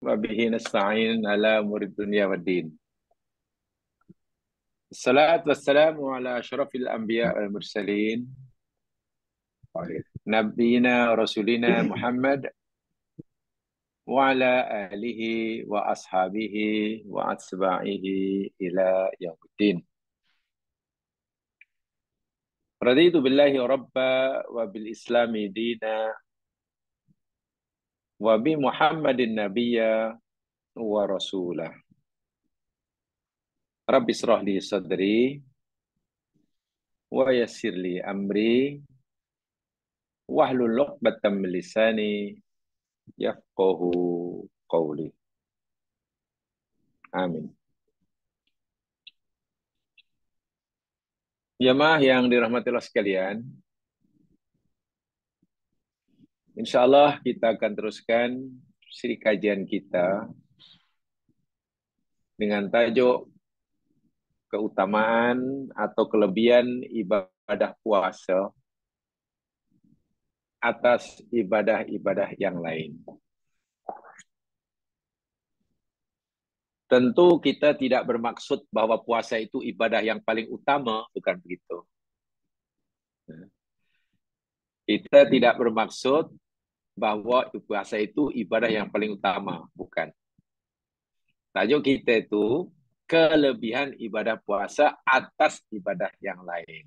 wa bihi nasta'in ala umuri dunya waddin. Assalatu wassalamu ala asyrafil anbiya wal mursalin. Nabiyina Rasulina Muhammad wa ala alihi wa ashabihi wa atba'ihi ila yaumiddin. Raditu billahi rabba wa bil islami dina wa bi Muhammadin nabiyya wa rasulah. Rabbi israh li sadri wa yassir li amri wahlul 'uqdatam min lisani yafqahu qawli. Amin. Jemaah yang dirahmati Allah sekalian, insya Allah kita akan teruskan siri kajian kita dengan tajuk keutamaan atau kelebihan ibadah puasa atas ibadah-ibadah yang lain. Tentu kita tidak bermaksud bahwa puasa itu ibadah yang paling utama, bukan begitu. Kita tidak bermaksud bahwa puasa itu ibadah yang paling utama, bukan. Tajuk kita itu kelebihan ibadah puasa atas ibadah yang lain.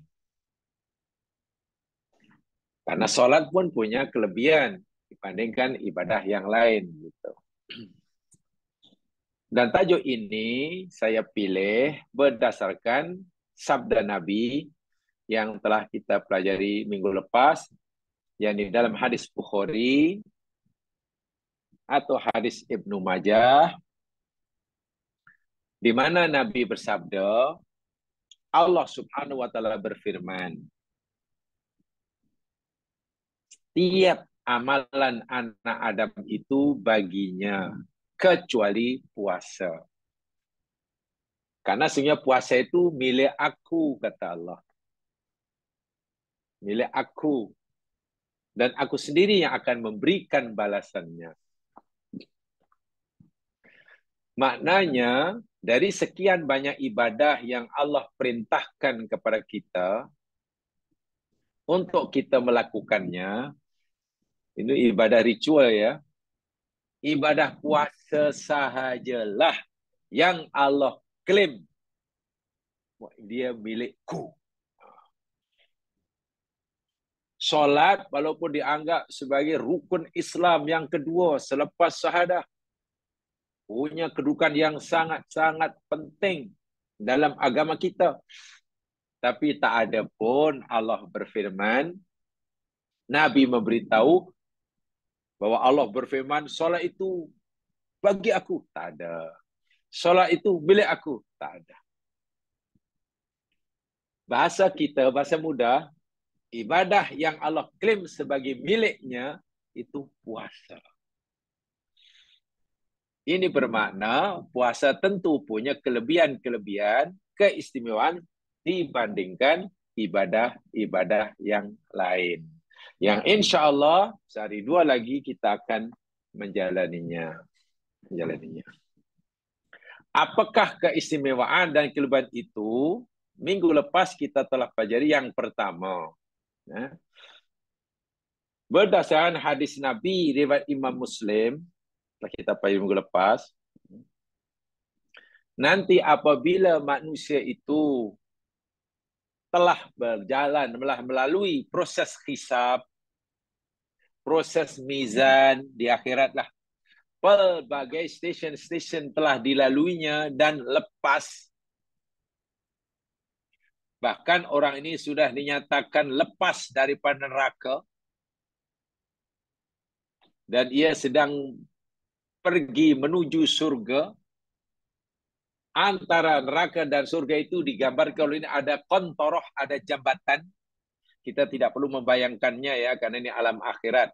Karena sholat pun punya kelebihan dibandingkan ibadah yang lain, gitu. Dan tajuk ini saya pilih berdasarkan sabda Nabi yang telah kita pelajari minggu lepas, yakni dalam hadis Bukhari atau hadis Ibnu Majah, di mana Nabi bersabda, Allah Subhanahu wa taala berfirman, tiap amalan anak Adam itu baginya kecuali puasa. Karena sebenarnya puasa itu milik aku, kata Allah. Milik aku. Dan aku sendiri yang akan memberikan balasannya. Maknanya, dari sekian banyak ibadah yang Allah perintahkan kepada kita, untuk kita melakukannya, ini ibadah ritual ya, ibadah puasa sahajalah yang Allah klaim dia milikku. Solat walaupun dianggap sebagai rukun Islam yang kedua selepas syahadah, punya kedudukan yang sangat-sangat penting dalam agama kita. Tapi tak ada pun Allah berfirman, Nabi memberitahu bahwa Allah berfirman, solat itu bagi aku. Tak ada. Solat itu milik aku. Tak ada. Bahasa kita, bahasa mudah, ibadah yang Allah klaim sebagai miliknya itu puasa. Ini bermakna puasa tentu punya kelebihan-kelebihan, keistimewaan dibandingkan ibadah-ibadah yang lain. Yang insya Allah sehari dua lagi kita akan menjalaninya. Apakah keistimewaan dan kelebihan itu? Minggu lepas kita telah pelajari yang pertama. Berdasarkan hadis Nabi riwayat Imam Muslim, kita pelajari minggu lepas, nanti apabila manusia itu telah berjalan, telah melalui proses hisab, proses mizan di akhirat lah, pelbagai stesen-stesen telah dilaluinya dan lepas. Bahkan orang ini sudah dinyatakan lepas daripada neraka dan ia sedang pergi menuju surga. Antara neraka dan surga itu digambarkan kalau ini ada kontoroh, ada jambatan. Kita tidak perlu membayangkannya ya, karena ini alam akhirat.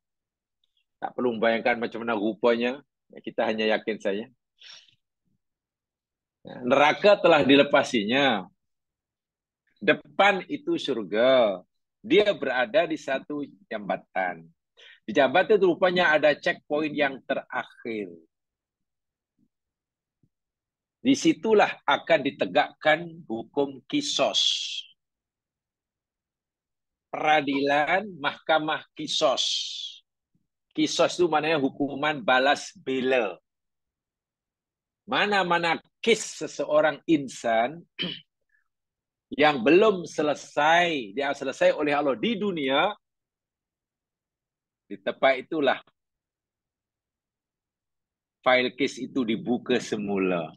Tak perlu membayangkan macam mana rupanya. Kita hanya yakin saja. Neraka telah dilepasinya. Depan itu surga. Dia berada di satu jambatan. Di jambatan itu rupanya ada checkpoint yang terakhir. Di situlah akan ditegakkan hukum kisos. Peradilan mahkamah kisos. Kisos itu maknanya hukuman balas bela. Mana-mana kes seseorang insan yang belum selesai, dia selesai oleh Allah di dunia, di tempat itulah file kes itu dibuka semula.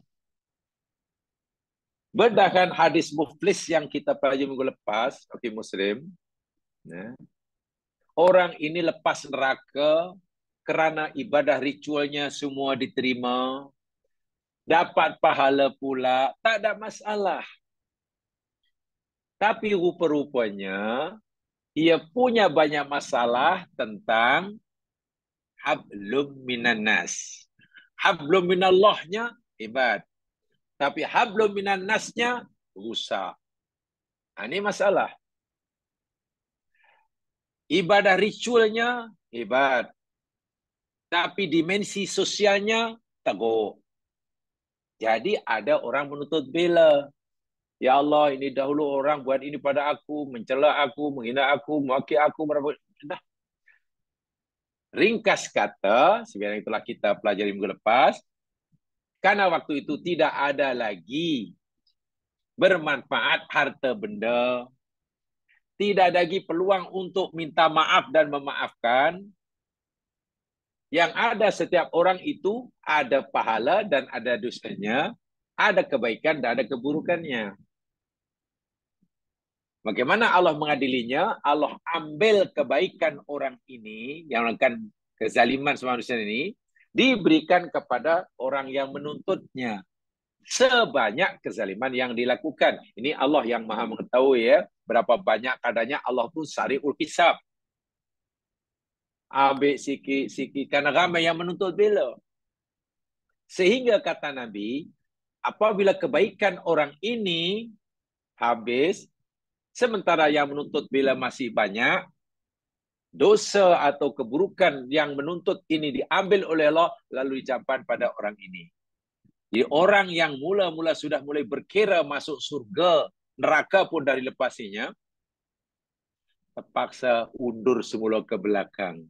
Berdasarkan hadis muflis yang kita pelajari minggu lepas, okey Muslim, ya, orang ini lepas neraka kerana ibadah ritualnya semua diterima, dapat pahala pula, tak ada masalah. Tapi rupa-rupanya, ia punya banyak masalah tentang hablum minan nas. Hablum minallahnya hebat. Tapi hablum minan nasnya rusak. Ini masalah. Ibadah ritualnya hebat. Tapi dimensi sosialnya teguk. Jadi ada orang menuntut bela. Ya Allah, ini dahulu orang buat ini pada aku, mencela aku, menghina aku, memaki aku. Dah. Ringkas kata, sebenarnya itulah kita pelajari minggu lepas, karena waktu itu tidak ada lagi bermanfaat harta benda, tidak ada lagi peluang untuk minta maaf dan memaafkan. Yang ada setiap orang itu ada pahala dan ada dosanya, ada kebaikan dan ada keburukannya. Bagaimana Allah mengadilinya? Allah ambil kebaikan orang ini yang melakukan kezaliman sama manusia ini, diberikan kepada orang yang menuntutnya. Sebanyak kezaliman yang dilakukan. Ini Allah yang maha mengetahui ya, berapa banyak kadarnya. Allah pun sari'ul hisab. Ambil sikit-sikit karena ramai yang menuntut bela. Sehingga kata Nabi, apabila kebaikan orang ini habis, sementara yang menuntut bela masih banyak, dosa atau keburukan yang menuntut ini diambil oleh Allah, lalu dicampakkan pada orang ini. Jadi orang yang mula-mula sudah mulai berkira masuk surga, neraka pun dari lepasinya, terpaksa undur semula ke belakang,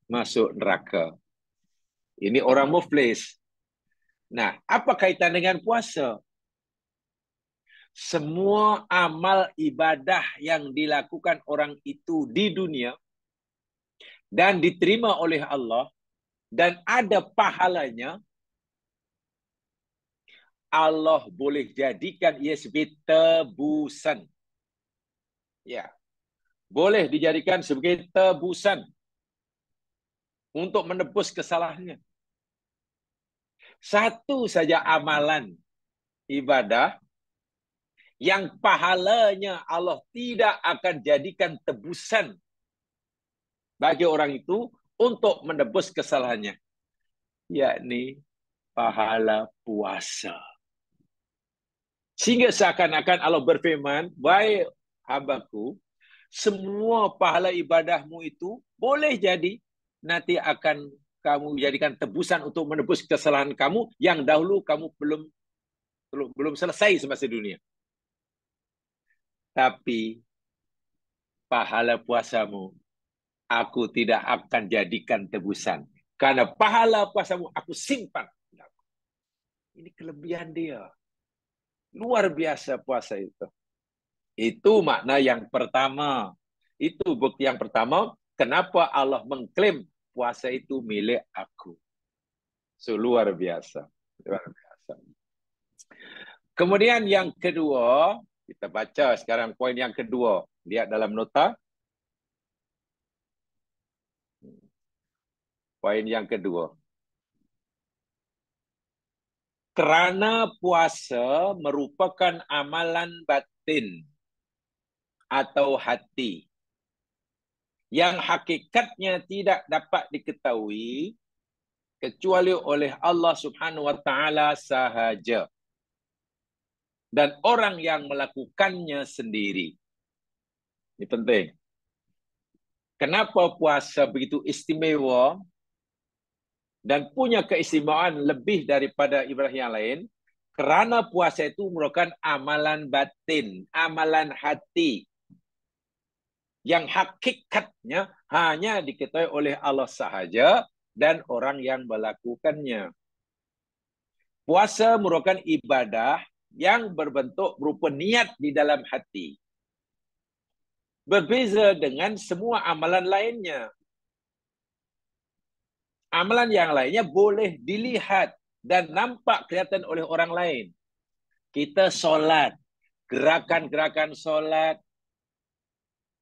masuk neraka. Ini orang muflis. Nah, apa kaitan dengan puasa? Semua amal ibadah yang dilakukan orang itu di dunia dan diterima oleh Allah dan ada pahalanya, Allah boleh jadikan ia sebagai tebusan. Ya, boleh dijadikan sebagai tebusan untuk menebus kesalahannya. Satu saja amalan ibadah yang pahalanya Allah tidak akan jadikan tebusan bagi orang itu untuk menebus kesalahannya, yakni pahala puasa. Sehingga seakan-akan Allah berfirman, "Baik hambaku, semua pahala ibadahmu itu boleh jadi nanti akan kamu jadikan tebusan untuk menebus kesalahan kamu yang dahulu kamu belum selesai semasa dunia. Tapi pahala puasamu aku tidak akan jadikan tebusan. Karena pahala puasamu aku simpan." Ini kelebihan dia. Luar biasa puasa itu. Itu makna yang pertama. Itu bukti yang pertama, kenapa Allah mengklaim puasa itu milik aku. So, luar biasa. Luar biasa. Kemudian yang kedua, kita baca sekarang poin yang kedua. Lihat dalam nota. Poin yang kedua. Kerana puasa merupakan amalan batin atau hati yang hakikatnya tidak dapat diketahui kecuali oleh Allah Subhanahu wa taala sahaja dan orang yang melakukannya sendiri. Ini penting. Kenapa puasa begitu istimewa dan punya keistimewaan lebih daripada ibadah yang lain? Kerana puasa itu merupakan amalan batin, amalan hati, yang hakikatnya hanya diketahui oleh Allah sahaja dan orang yang melakukannya. Puasa merupakan ibadah yang berbentuk berupa niat di dalam hati. Berbeza dengan semua amalan lainnya. Amalan yang lainnya boleh dilihat dan nampak kelihatan oleh orang lain. Kita solat, gerakan-gerakan solat,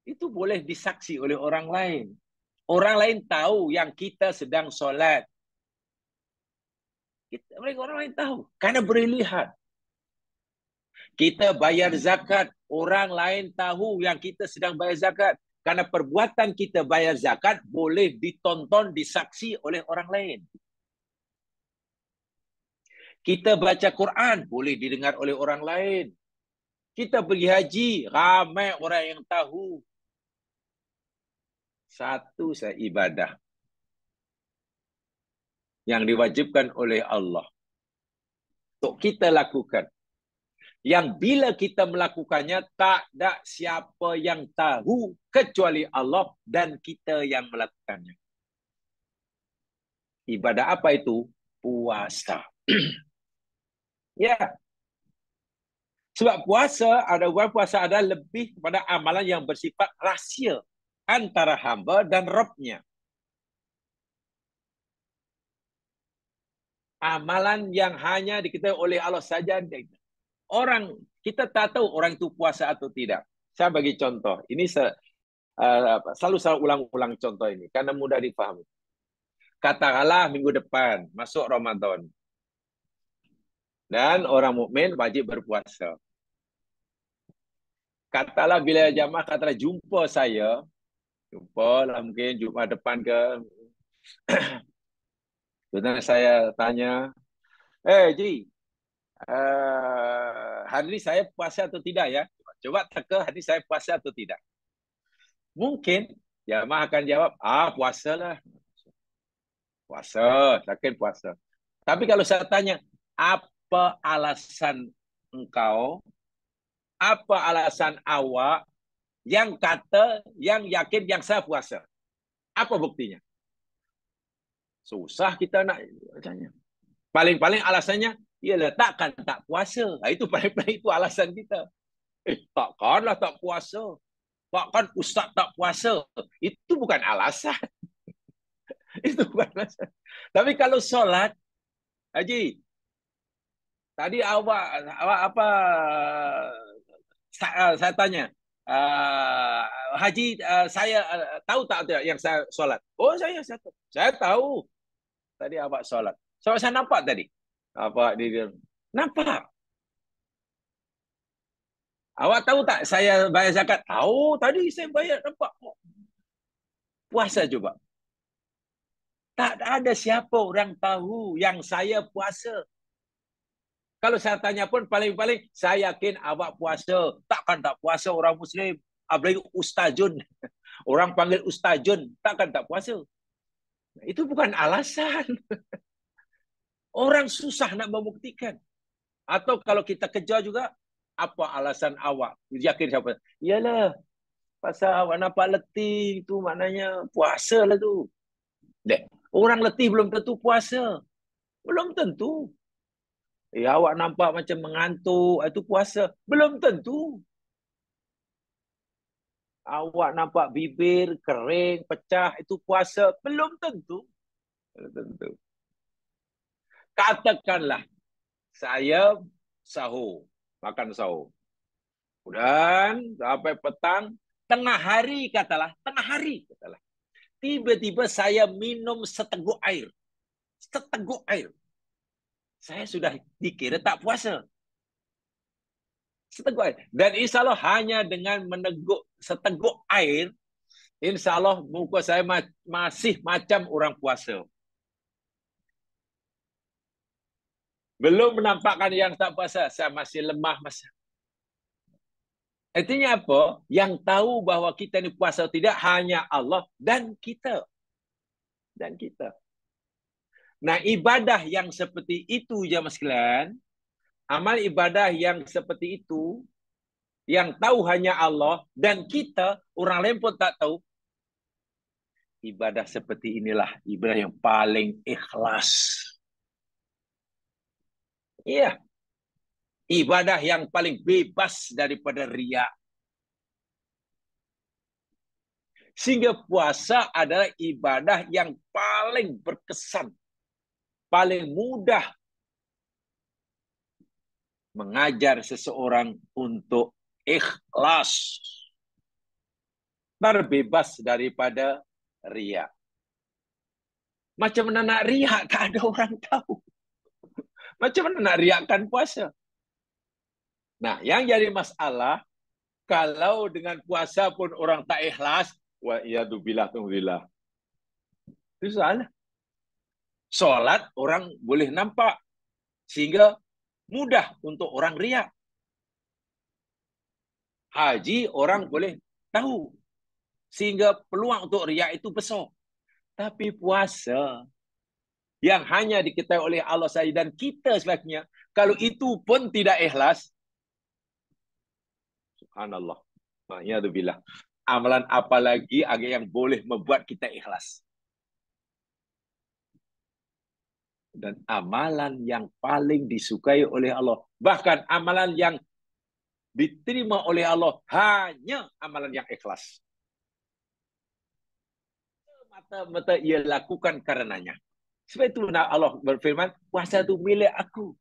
itu boleh disaksi oleh orang lain. Orang lain tahu yang kita sedang solat. Orang lain tahu, karena boleh lihat. Kita bayar zakat, orang lain tahu yang kita sedang bayar zakat. Karena perbuatan kita bayar zakat boleh ditonton, disaksi oleh orang lain. Kita baca Quran, boleh didengar oleh orang lain. Kita pergi haji, ramai orang yang tahu. Satu saya ibadah yang diwajibkan oleh Allah untuk kita lakukan. Yang bila kita melakukannya, tak ada siapa yang tahu kecuali Allah dan kita yang melakukannya. Ibadah apa itu? Puasa. Ya. Sebab puasa adalah lebih kepada amalan yang bersifat rahsia antara hamba dan Rabb-Nya. Amalan yang hanya diketahui oleh Allah saja. Orang, kita tak tahu orang itu puasa atau tidak. Saya bagi contoh. Ini selalu saya ulang-ulang contoh ini karena mudah dipahami. Katakanlah minggu depan masuk Ramadan. Dan orang mukmin wajib berpuasa. Katalah bila jamaah katalah jumpa saya, jumpa lah mungkin Jumaat depan ke. Kemudian saya tanya, Ji, hari ini saya puasa atau tidak ya? Coba teka hari ini saya puasa atau tidak. Mungkin jamaah akan jawab, puasalah. Puasa, yakin puasa. Tapi kalau saya tanya, apa alasan engkau, apa alasan awak yang kata, yang yakin, yang saya puasa? Apa buktinya? Susah kita nak tanya. Paling-paling alasannya, ialah takkan tak puasa. Itu paling-paling itu alasan kita. Takkanlah tak puasa. Takkan ustaz tak puasa. Itu bukan alasan. Itu bukan alasan. Tapi kalau solat, Haji, tadi awak apa saya tanya, Haji, saya tahu tak yang saya solat? Oh, saya tahu. Saya tahu. Tadi awak solat. So, saya nampak tadi. Apa dia nampak? Awak tahu tak saya bayar zakat? Tahu, tadi saya bayar, nampak. Puasa coba. Tak ada siapa orang tahu yang saya puasa. Kalau saya tanya pun paling-paling saya yakin awak puasa. Takkan tak puasa orang Muslim. Apalagi Ustazun. Orang panggil Ustazun. Takkan tak puasa. Itu bukan alasan. Orang susah nak membuktikan. Atau kalau kita kejar juga, apa alasan awak? Yakin siapa? Yalah, pasal awak nampak letih tu maknanya puasa lah tu. Dek, orang letih belum tentu puasa. Belum tentu. Awak nampak macam mengantuk, itu puasa. Belum tentu. Awak nampak bibir kering, pecah, itu puasa. Belum tentu. Belum tentu. Katakanlah, saya sahur, makan sahur. Dan sampai petang, tengah hari katalah, tiba-tiba saya minum seteguk air. Seteguk air. Saya sudah dikira tak puasa. Seteguk air. Dan insya Allah hanya dengan meneguk seteguk air, insya Allah muka saya masih macam orang puasa. Belum menampakkan yang tak puasa, saya masih lemah masa. Artinya apa? Yang tahu bahawa kita ni puasa atau tidak hanya Allah dan kita. Dan kita. Nah, ibadah yang seperti itu jemaah sekalian Amal ibadah yang seperti itu, yang tahu hanya Allah, dan kita, orang lain pun tak tahu, ibadah seperti inilah ibadah yang paling ikhlas. Iya, ibadah yang paling bebas daripada riya. Sehingga puasa adalah ibadah yang paling berkesan, paling mudah mengajar seseorang untuk ikhlas, terbebas daripada riya. Macam mana nak riak? Tak ada orang tahu. Macam mana nak riakkan puasa? Nah, yang jadi masalah, kalau dengan puasa pun orang tak ikhlas, wa iyadzubillah tungguillah. Itu salah. Solat orang boleh nampak, sehingga mudah untuk orang riak. Haji orang boleh tahu, sehingga peluang untuk riak itu besar. Tapi puasa yang hanya diketahui oleh Allah saja dan kita sebagainya, kalau itu pun tidak ikhlas, subhanallah. Maknanya bilang, amalan apa lagi yang boleh membuat kita ikhlas? Dan amalan yang paling disukai oleh Allah, bahkan amalan yang diterima oleh Allah, hanya amalan yang ikhlas. Mata-mata ia lakukan karenanya. Sebab itu Allah berfirman, puasa itu milik aku.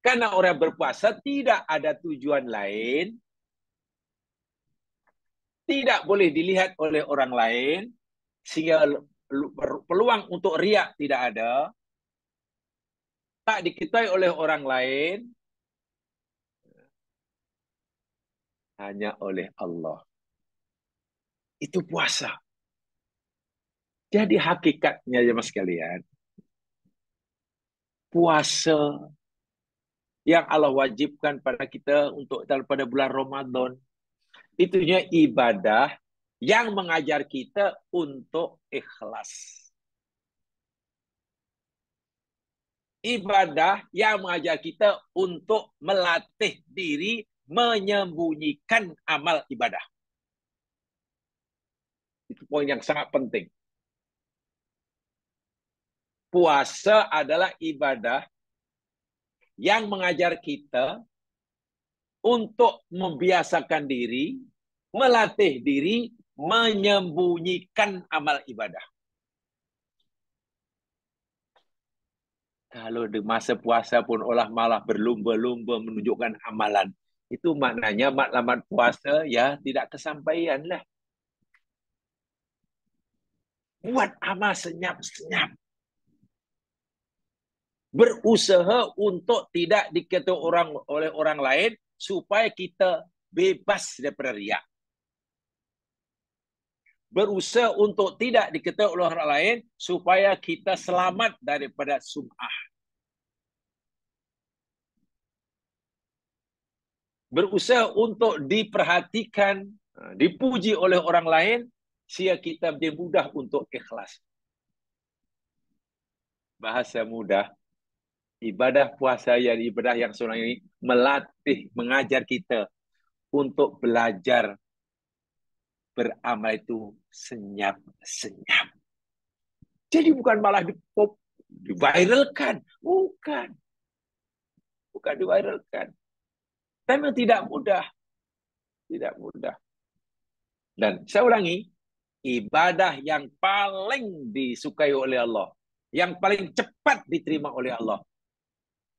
Karena orang berpuasa tidak ada tujuan lain, tidak boleh dilihat oleh orang lain, sehingga peluang untuk riak tidak ada, tak diketahui oleh orang lain, hanya oleh Allah. Itu puasa. Jadi hakikatnya jemaah sekalian, puasa yang Allah wajibkan pada kita untuk pada bulan Ramadan, itunya ibadah yang mengajar kita untuk ikhlas. Ibadah yang mengajar kita untuk melatih diri menyembunyikan amal ibadah. Itu poin yang sangat penting. Puasa adalah ibadah yang mengajar kita untuk membiasakan diri, melatih diri, menyembunyikan amal ibadah. Kalau di masa puasa pun olah malah berlumba-lumba menunjukkan amalan, itu maknanya matlamat puasa ya tidak kesampaian lah. Buat amal senyap-senyap. Berusaha untuk tidak diketahui oleh orang lain supaya kita bebas daripada riak. Berusaha untuk tidak diketahui oleh orang lain supaya kita selamat daripada sum'ah. Berusaha untuk diperhatikan, dipuji oleh orang lain, sehingga kita menjadi mudah untuk ikhlas. Bahasa mudah, ibadah puasa yang ibadah yang seorang ini melatih, mengajar kita untuk belajar beramal itu senyap-senyap. Jadi bukan malah diviralkan, bukan diviralkan. Tapi tidak mudah, tidak mudah. Dan saya ulangi, ibadah yang paling disukai oleh Allah, yang paling cepat diterima oleh Allah,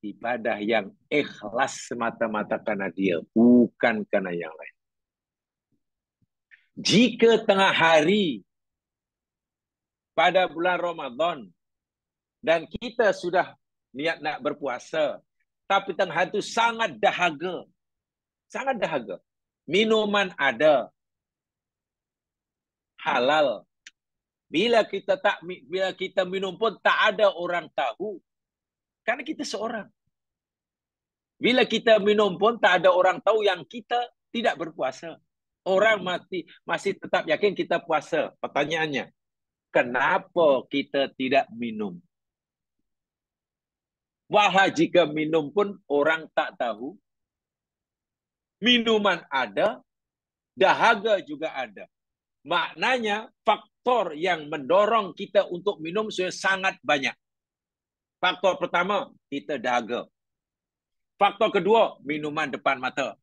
ibadah yang ikhlas semata-mata karena dia, bukan karena yang lain. Jika tengah hari pada bulan Ramadan dan kita sudah niat nak berpuasa, tapi tengah hari itu sangat dahaga, minuman ada, halal. Bila kita minum pun tak ada orang tahu, karena kita seorang. Bila kita minum pun tak ada orang tahu yang kita tidak berpuasa. Orang masih tetap yakin kita puasa. Pertanyaannya, kenapa kita tidak minum? Wahai jika minum pun orang tak tahu. Minuman ada, dahaga juga ada. Maknanya faktor yang mendorong kita untuk minum sudah sangat banyak. Faktor pertama, kita dahaga. Faktor kedua, minuman depan mata.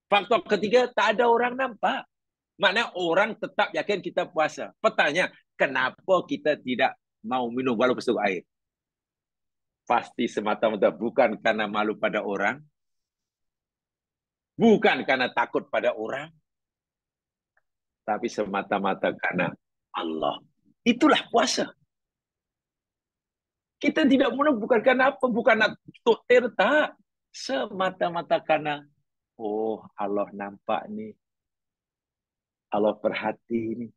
Faktor ketiga, tak ada orang nampak. Maknanya orang tetap yakin kita puasa. Pertanyaan, kenapa kita tidak mau minum walaupun seteguk air? Pasti semata-mata bukan karena malu pada orang, bukan karena takut pada orang, tapi semata-mata karena Allah. Itulah puasa. Kita tidak minum bukan karena apa, bukan nak tuktir, tak. Semata-mata karena, oh Allah nampak ni, Allah perhati ni.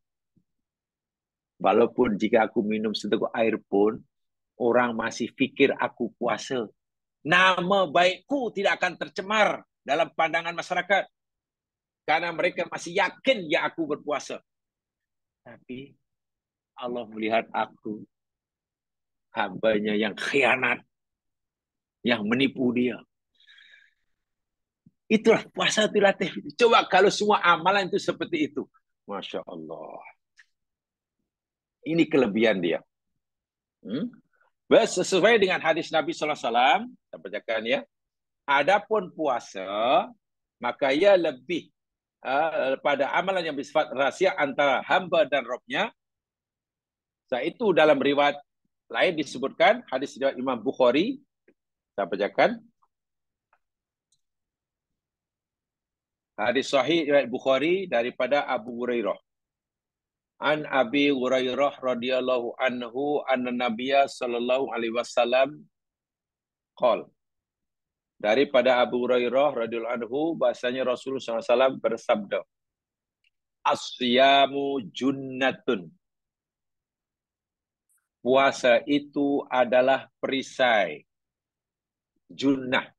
Walaupun jika aku minum seteguk air pun, orang masih fikir aku puasa. Nama baikku tidak akan tercemar dalam pandangan masyarakat. Karena mereka masih yakin ya aku berpuasa. Tapi Allah melihat aku, hambanya yang khianat, yang menipu dia. Itulah puasa dilatih. Coba kalau semua amalan itu seperti itu. Masya Allah. Ini kelebihan dia. Sesuai dengan hadis Nabi SAW, saya bacakan ya. Adapun puasa, maka ia lebih pada amalan yang bersifat rahsia antara hamba dan Rabb-Nya. Itu dalam riwayat lain disebutkan, hadis riwayat Imam Bukhari, saya bacakan. Hadis sahih riwayat Bukhari daripada Abu Hurairah. An Abi Hurairah radhiyallahu anhu anna Nabiyya sallallahu alaihi wasallam qol. Daripada Abu Hurairah radhiyallahu anhu bahasanya Rasulullah SAW bersabda, As-siyamu junnatun. Puasa itu adalah perisai. Junnah.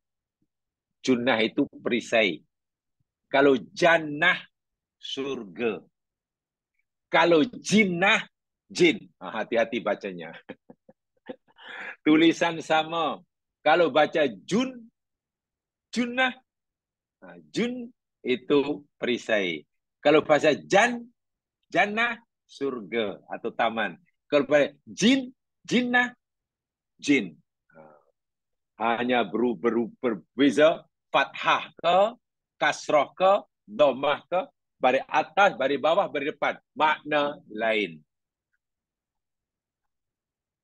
Junnah itu perisai. Kalau jannah, surga. Kalau jinnah, jin. Hati-hati bacanya. Tulisan sama. Kalau baca junnah, jun itu perisai. Kalau bahasa jannah, surga atau taman. Kalau bahasa jinnah, jin. Hanya berbeza fathah ke, kasrah ke, domah ke, bari atas, bari bawah, bari depan. Makna lain.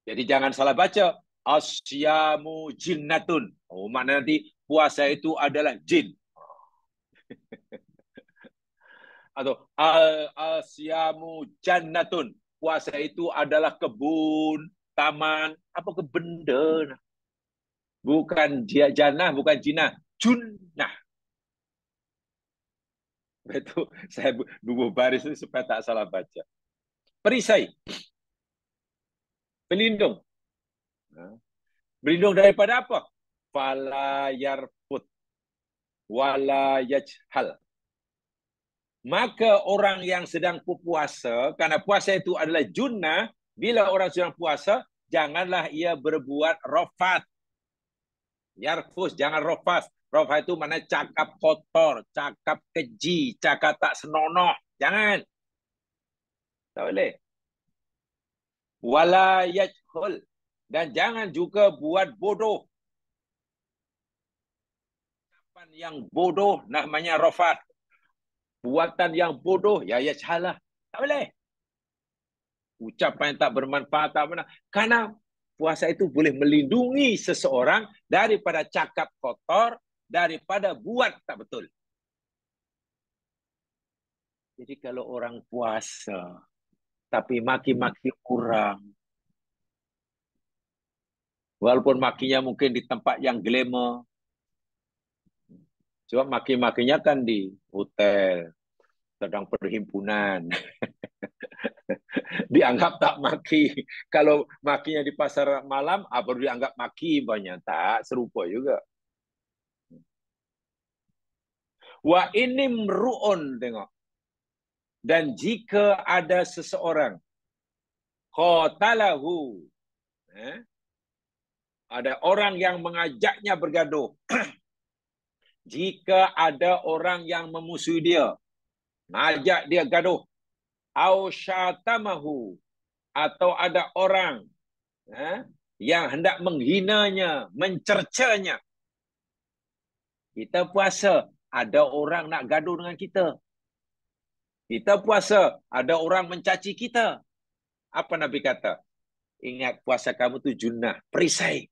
Jadi jangan salah baca. Asyamu jinnatun. Oh, makna nanti puasa itu adalah jin. Atau asyamu jannatun. Puasa itu adalah kebun, taman, apa ke benda. Bukan jannah, bukan jinnah. Junnah. Itu saya bubuh baris itu supaya tak salah baca. Perisai. Pelindung. Berlindung daripada apa? Fala yarfut wala yajhal. Maka orang yang sedang berpuasa, karena puasa itu adalah junnah, bila orang sedang puasa, janganlah ia berbuat rafat. Yarfus, jangan rafas. Rafat itu mana cakap kotor, cakap keji, cakap tak senonoh. Jangan. Tak boleh. Wala yajhul. Dan jangan juga buat bodoh. Ucapan yang bodoh namanya rafat. Buatan yang bodoh, ya salah. Tak boleh. Ucapan yang tak bermanfaat, tak benar. Karena puasa itu boleh melindungi seseorang daripada cakap kotor, daripada buat tak betul. Jadi kalau orang puasa, tapi maki-maki orang, walaupun makinya mungkin di tempat yang glamour, sebab maki-makinya kan di hotel, sedang perhimpunan. Dianggap tak maki. Kalau makinya di pasar malam, apa dianggap maki banyak? Tak, serupa juga. Wa ini mru'un, tengok. Dan jika ada seseorang qatalahu, Ada orang yang mengajaknya bergaduh. Jika ada orang yang memusuhi dia, ngajak dia gaduh, au syatamahu, atau ada orang yang hendak menghinanya, mencercanya, kita puasa, ada orang nak gaduh dengan kita. Kita puasa, ada orang mencaci kita. Apa Nabi kata? Ingat, puasa kamu tu junnah, perisai.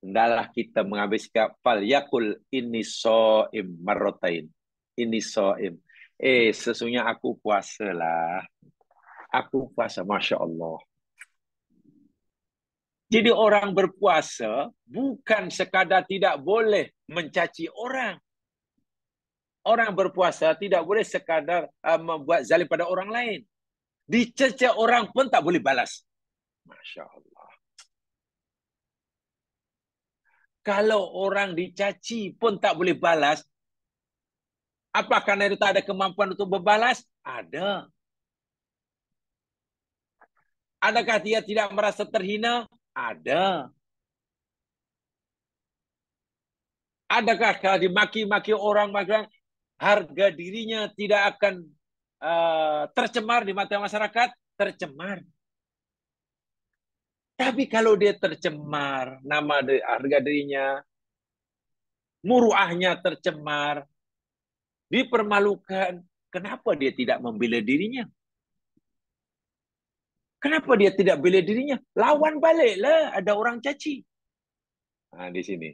Hendaklah kita mengambil sikap fal yakul inni shaim marratain. Inni shaim. Sesungguhnya aku puasalah. Aku puasa, Masya Allah. Jadi orang berpuasa bukan sekadar tidak boleh mencaci orang. Orang berpuasa tidak boleh sekadar membuat zalim pada orang lain. Dicerca orang pun tak boleh balas. Masya Allah. Kalau orang dicaci pun tak boleh balas, apakah karena itu tak ada kemampuan untuk berbalas? Ada. Adakah dia tidak merasa terhina? Ada. Adakah kalau dimaki-maki orang, harga dirinya tidak akan tercemar di mata masyarakat? Tercemar. Tapi kalau dia tercemar, harga dirinya, muruahnya tercemar, dipermalukan, kenapa dia tidak membela dirinya? Kenapa dia tidak bela dirinya? Lawan baliklah, ada orang caci. Nah, di sini.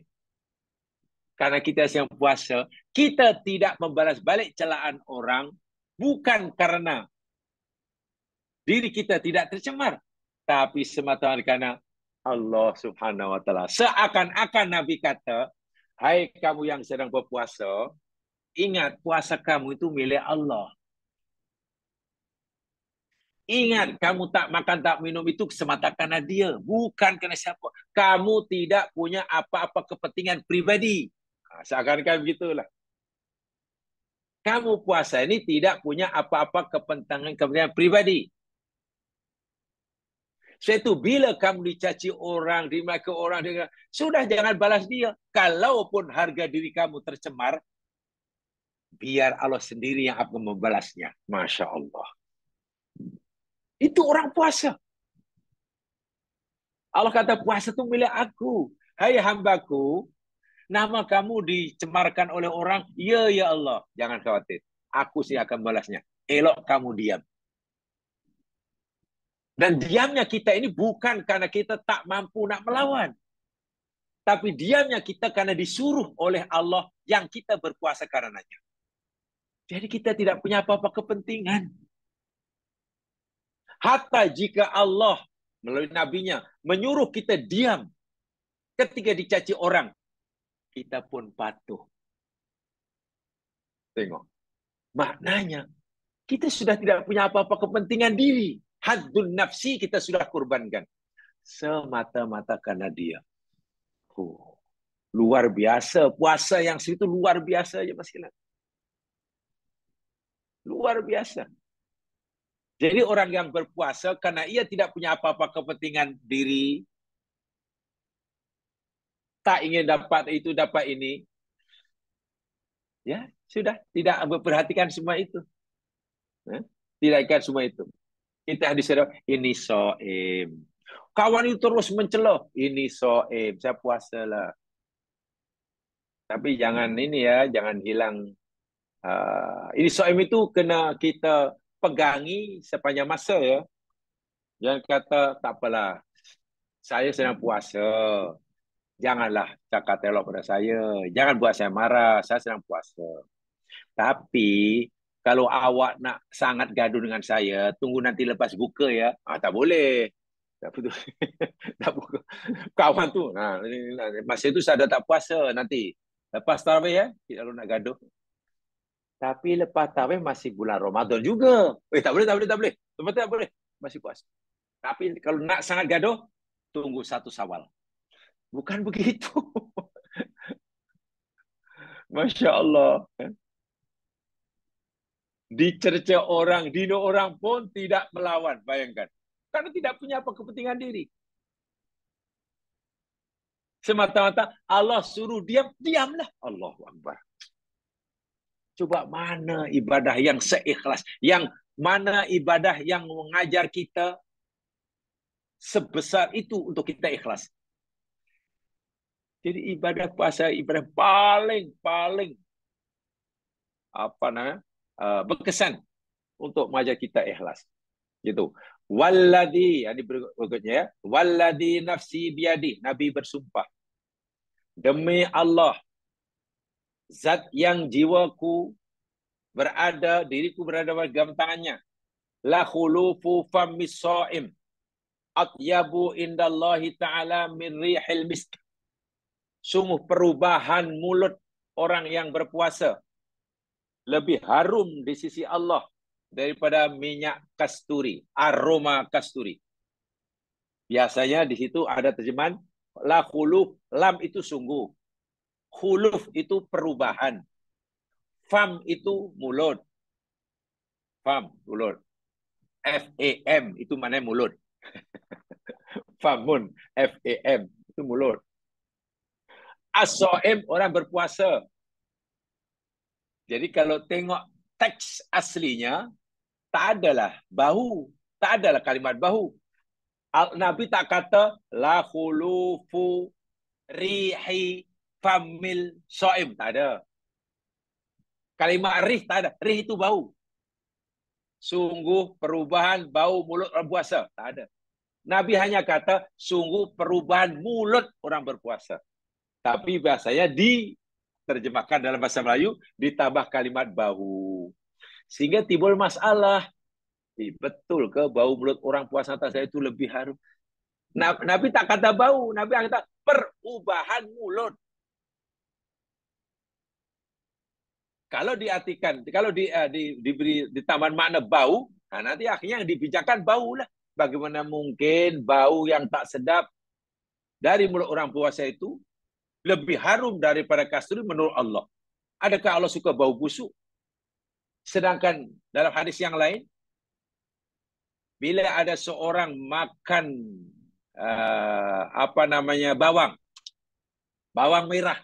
Karena kita yang puasa, kita tidak membalas balik celaan orang, bukan karena diri kita tidak tercemar, tapi semata-mata karena Allah Subhanahu wa taala. Seakan-akan Nabi kata, "Hai kamu yang sedang berpuasa, ingat puasa kamu itu milik Allah. Ingat, kamu tak makan, tak minum itu semata karena dia, bukan karena siapa. Kamu tidak punya apa-apa kepentingan pribadi." Seakan-akan begitulah. Kamu puasa ini tidak punya apa-apa kepentingan pribadi. Itu bila kamu dicaci orang, dimaki orang, sudah jangan balas dia. Kalaupun harga diri kamu tercemar, biar Allah sendiri yang akan membalasnya. Masya Allah. Itu orang puasa. Allah kata puasa itu milik aku. Hai hambaku, nama kamu dicemarkan oleh orang. Ya, ya Allah. Jangan khawatir. Aku sih akan balasnya. Elok kamu diam. Dan diamnya kita ini bukan karena kita tak mampu nak melawan. Tapi diamnya kita karena disuruh oleh Allah yang kita berpuasa karenanya. Jadi kita tidak punya apa-apa kepentingan. Hatta jika Allah melalui nabinya menyuruh kita diam ketika dicaci orang, kita pun patuh. Tengok. Maknanya kita sudah tidak punya apa-apa kepentingan diri. Haddun nafsi kita sudah kurbankan. Semata-mata karena dia. Luar biasa. Puasa yang situ luar biasa aja Mas Kilan. Luar biasa. Jadi orang yang berpuasa karena ia tidak punya apa-apa kepentingan diri, tak ingin dapat itu, dapat ini, ya sudah, tidak memperhatikan semua itu. Tidak ikan semua itu. Kita disuruh, ini so'im. Kawan itu terus mencelah, ini so'im, saya puasa lah. Tapi jangan ini ya, jangan hilang. Ini so'im itu kena kita pegangi sepanjang masa ya. Jangan kata, tak apalah, saya sedang puasa. Janganlah cakap telok pada saya. Jangan buat saya marah, saya sedang puasa. Tapi, kalau awak nak sangat gaduh dengan saya, tunggu nanti lepas buka ya. Tak boleh. Tak betul. Tak buka. Kawan tu, masa itu saya dah tak puasa nanti. Lepas tarawih ya, kita lalu nak gaduh. Tapi lepas tarawih masih bulan Ramadan juga. Tak boleh, tak boleh, tak boleh. Lepas tak boleh. Masih puasa. Tapi kalau nak sangat gaduh, tunggu 1 Syawal. Bukan begitu. Masya Allah. Dicerca orang, dino orang pun tidak melawan. Bayangkan. Karena tidak punya apa kepentingan diri. Semata-mata Allah suruh diam, diamlah. Allahu Akbar. Coba mana ibadah yang seikhlas, yang mana ibadah yang mengajar kita sebesar itu untuk kita ikhlas. Jadi ibadah puasa ibadah paling berkesan untuk mengajar kita ikhlas. Gitu. Walladhi, ini berikutnya ya. Walladhi nafsi biadi. Nabi bersumpah. Demi Allah, zat yang jiwaku diriku berada pada gam tangannya. La khulufu fammis sha'im atyabu indallahi ta'ala min rihil misk. Sungguh perubahan mulut orang yang berpuasa lebih harum di sisi Allah daripada minyak kasturi, aroma kasturi. Biasanya di situ ada terjemahan la khuluf, lam itu sungguh. Khuluf itu perubahan. Fam itu mulut. Fam, mulut. F-A-M itu mana mulut. Famun, F-A-M itu mulut. As-Sha'im orang berpuasa. Jadi kalau tengok teks aslinya, tak adalah bahu. Tak adalah kalimat bahu. Nabi tak kata la khulufu rihi famil sha'im. Tak ada. Kalimat rih tak ada. Rih itu bau. Sungguh perubahan bau mulut orang puasa. Tak ada. Nabi hanya kata sungguh perubahan mulut orang berpuasa. Tapi bahasanya diterjemahkan dalam bahasa Melayu ditambah kalimat bau. Sehingga timbul masalah. Betul ke bau mulut orang puasa atas saya itu lebih harum? Nabi tak kata bau, Nabi kata perubahan mulut. Kalau diartikan, kalau diberi ditambah makna bau, nah nanti akhirnya yang dibijakkan bau lah. Bagaimana mungkin bau yang tak sedap dari mulut orang puasa itu lebih harum daripada kasturi menurut Allah? Adakah Allah suka bau busuk? Sedangkan dalam hadis yang lain, bila ada seorang makan bawang merah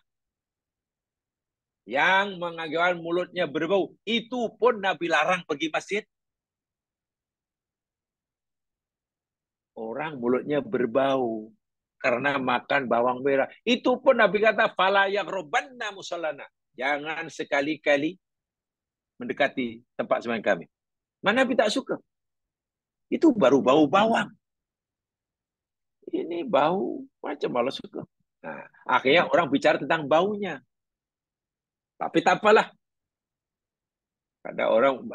yang mengakibatkan mulutnya berbau, itu pun Nabi larang pergi masjid. Orang mulutnya berbau karena makan bawang merah, itu pun Nabi kata fala yaghrabanna musallana. Jangan sekali-kali mendekati tempat sembahyang kami. Mana Nabi tak suka. Itu baru bau bawang. Ini bau macam Allah suka. Nah, akhirnya orang bicara tentang baunya. Tapi tak apalah. Ada orang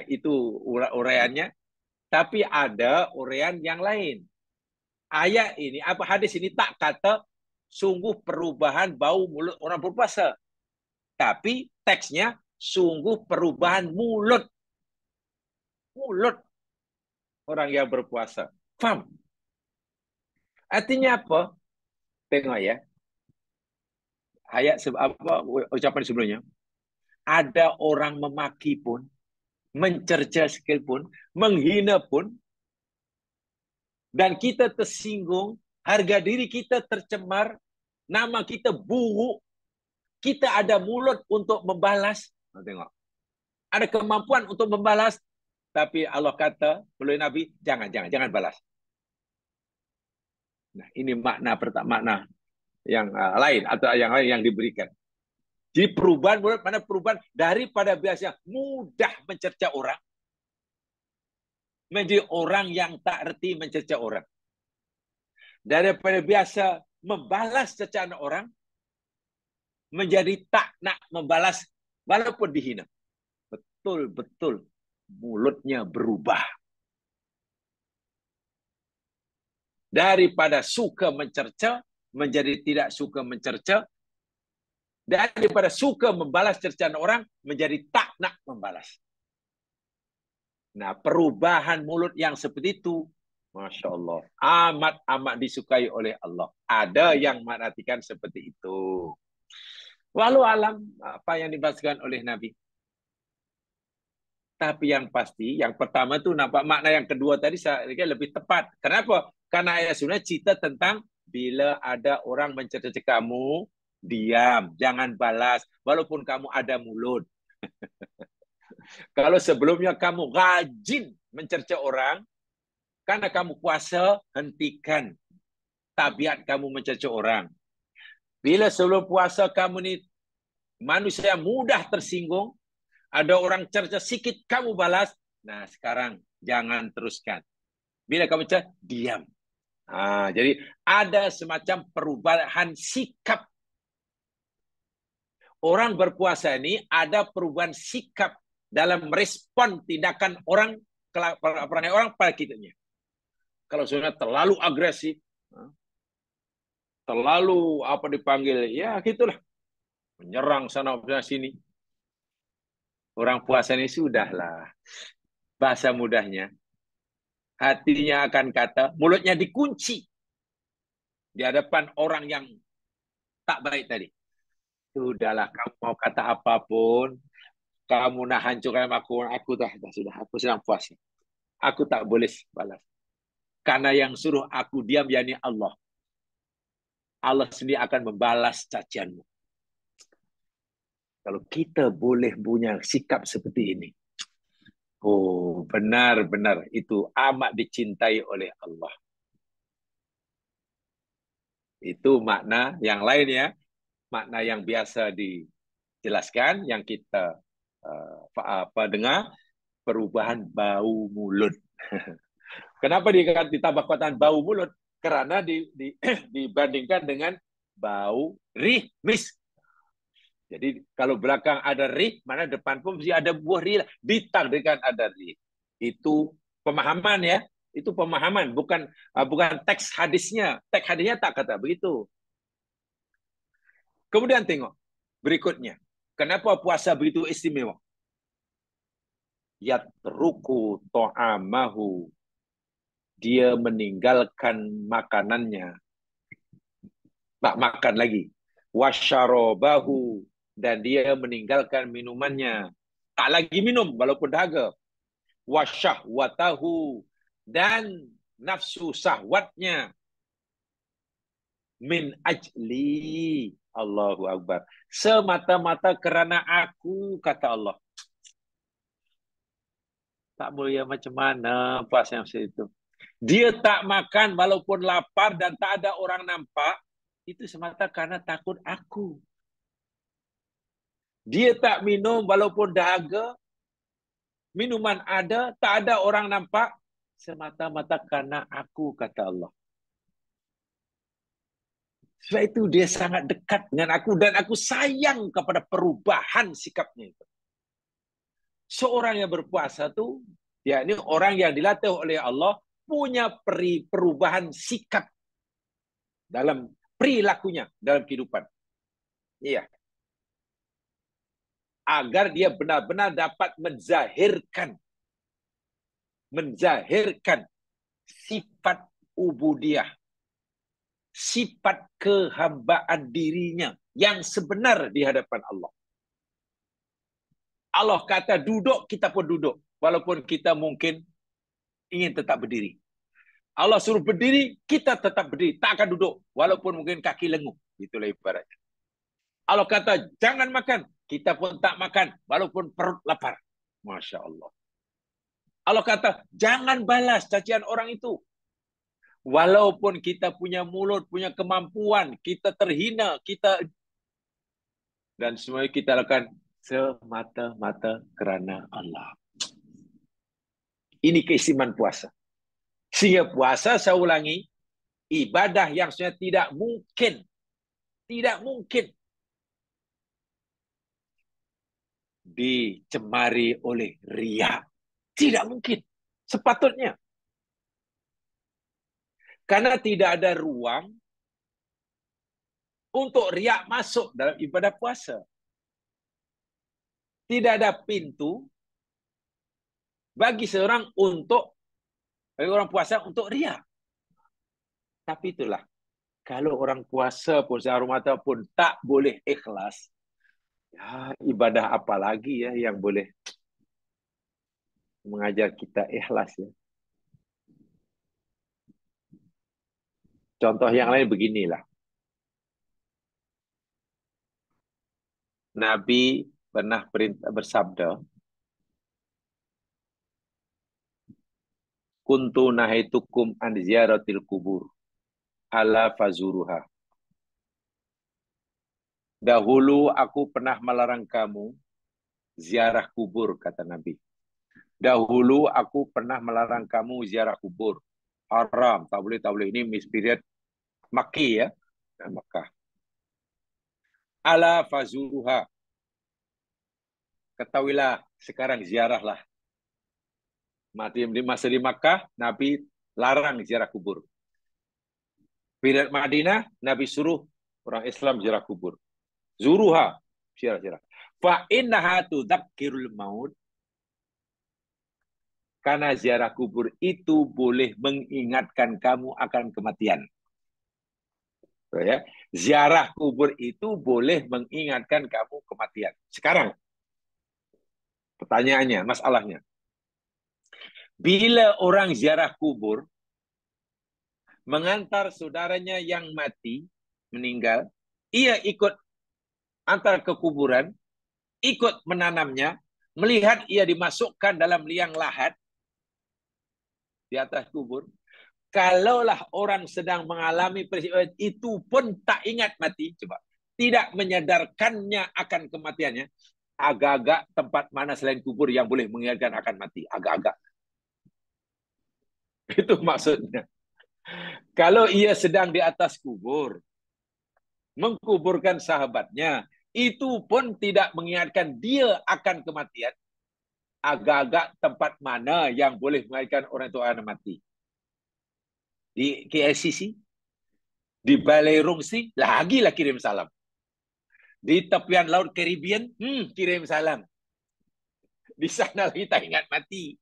itu uraiannya. Tapi ada uraian yang lain. Ayat ini, hadis ini tak kata sungguh perubahan bau mulut orang berpuasa. Tapi teksnya sungguh perubahan mulut. Mulut orang yang berpuasa. Faham? Artinya apa? Tengok ya. Ayat ucapan sebelumnya. Ada orang memaki pun, mencerca sekalipun, menghina pun, dan kita tersinggung, harga diri kita tercemar, nama kita buruk, kita ada mulut untuk membalas. Tengok. Ada kemampuan untuk membalas, tapi Allah kata melalui Nabi, jangan balas. Nah, ini makna yang lain atau yang lain yang diberikan. Jadi perubahan mulut, mana perubahan daripada biasanya mudah mencerca orang menjadi orang yang tak erti mencerca orang. Daripada biasa membalas cercaan orang menjadi tak nak membalas walaupun dihina. Betul-betul mulutnya berubah. Daripada suka mencerca menjadi tidak suka mencerca. Daripada suka membalas cercaan orang menjadi tak nak membalas. Nah, perubahan mulut yang seperti itu, Masya Allah, amat disukai oleh Allah. Ada yang mengartikan seperti itu. Walau alam apa yang dibahaskan oleh Nabi. Tapi yang pasti, yang pertama itu nampak makna yang kedua tadi saya kira lebih tepat. Kenapa? Karena ayat sunnah cerita tentang bila ada orang mencerca kamu, diam, jangan balas, walaupun kamu ada mulut. Kalau sebelumnya kamu rajin mencerca orang, karena kamu puasa, hentikan tabiat kamu mencerca orang. Bila sebelum puasa kamu ni manusia mudah tersinggung, ada orang cerca sikit kamu balas, nah sekarang jangan teruskan. Bila kamu cerca, diam. Jadi ada semacam perubahan sikap. Orang berpuasa ini ada perubahan sikap dalam respon tindakan orang pada kitanya. Kalau sudah terlalu agresif, terlalu apa dipanggil, ya gitulah, menyerang sana sini. Orang puasa ini sudahlah, bahasa mudahnya, hatinya akan kata, mulutnya dikunci di hadapan orang yang tak baik tadi. Sudahlah, kamu mau kata apapun, kamu nak hancurkan aku dah sudah, aku sedang puasa. Aku tak boleh balas. Karena yang suruh aku diam, yakni Allah. Allah sendiri akan membalas cacianmu. Kalau kita boleh punya sikap seperti ini, oh benar-benar itu amat dicintai oleh Allah. Itu makna yang lain ya, makna yang biasa dijelaskan, yang kita dengar, perubahan bau mulut. Kenapa ditambah perkataan bau mulut? Karena dibandingkan dengan bau rih, mis. Jadi kalau belakang ada rih, mana depan pun mesti ada buah rih. Ditakdirkan ada rih. Itu pemahaman ya. Itu pemahaman, bukan teks hadisnya. Teks hadisnya tak kata begitu. Kemudian tengok berikutnya. Kenapa puasa begitu istimewa? Yatruku ta'amahu. Dia meninggalkan makanannya. Tak makan lagi. Wasyarobahu. Dan dia meninggalkan minumannya. Tak lagi minum walaupun dahaga. Wasyahwatahu. Dan nafsu sahwatnya. Min ajli. Allahu Akbar. Semata-mata kerana aku, kata Allah. Tak mulia macam mana puasa yang itu. Dia tak makan walaupun lapar dan tak ada orang nampak. Itu semata karena takut aku. Dia tak minum walaupun dahaga. Minuman ada, tak ada orang nampak. Semata-mata karena aku, kata Allah. Sebab itu dia sangat dekat dengan aku dan aku sayang kepada perubahan sikapnya itu. Seorang yang berpuasa tu, ya ini orang yang dilatih oleh Allah punya perubahan sikap dalam perilakunya dalam kehidupan. Iya. Agar dia benar-benar dapat menzahirkan sifat ubudiyah, sifat kehambaan dirinya yang sebenar di hadapan Allah. Allah kata duduk, kita pun duduk. Walaupun kita mungkin ingin tetap berdiri. Allah suruh berdiri, kita tetap berdiri. Tak akan duduk. Walaupun mungkin kaki lenguh. Itulah ibaratnya. Allah kata jangan makan. Kita pun tak makan. Walaupun perut lapar. Masya Allah. Allah kata jangan balas cacian orang itu. Walaupun kita punya mulut, punya kemampuan. Kita terhina. Dan semuanya kita lakukan semata-mata kerana Allah. Ini keistimewaan puasa. Sehingga puasa, saya ulangi, ibadah yang sebenarnya tidak mungkin dicemari oleh riya. Tidak mungkin. Sepatutnya. Karena tidak ada ruang untuk riya masuk dalam ibadah puasa. Tidak ada pintu bagi seorang orang puasa untuk riya. Tapi itulah, kalau orang puasa pun Ramadan pun tak boleh ikhlas, ya ibadah apa lagi ya yang boleh mengajar kita ikhlas ya. Contoh yang lain beginilah. Nabi pernah bersabda, kuntu nahaitukum an ziyaratil kubur, ala fazuruha. Dahulu aku pernah melarang kamu ziarah kubur, kata Nabi. Dahulu aku pernah melarang kamu ziarah kubur. Haram, tak boleh, tak boleh. Ini period Makki ya. Makkah. Ala fazuruha. Ketahuilah, sekarang ziarahlah. Masa di Makkah, Nabi larang ziarah kubur. Period Madinah, Nabi suruh orang Islam ziarah kubur. Zuruha, ziarah. Fa innaha tudzakkirul maut. Karena ziarah kubur itu boleh mengingatkan kamu akan kematian. Ya. Ziarah kubur itu boleh mengingatkan kamu kematian. Sekarang, pertanyaannya, masalahnya. Bila orang ziarah kubur, mengantar saudaranya yang mati, meninggal, ia ikut antar ke kuburan, ikut menanamnya, melihat ia dimasukkan dalam liang lahat di atas kubur. Kalaulah orang sedang mengalami peristiwa itu pun tak ingat mati, coba, tidak menyadarkannya akan kematiannya, agak-agak tempat mana selain kubur yang boleh mengingatkan akan mati, agak-agak. Itu maksudnya. Kalau ia sedang di atas kubur, mengkuburkan sahabatnya, itu pun tidak mengingatkan dia akan kematian, agak-agak tempat mana yang boleh mengingatkan orang itu akan mati. Di KLCC, di Balai Rungsi, lagilah kirim salam. Di tepian Laut Caribbean, kirim salam. Di sana kita ingat mati.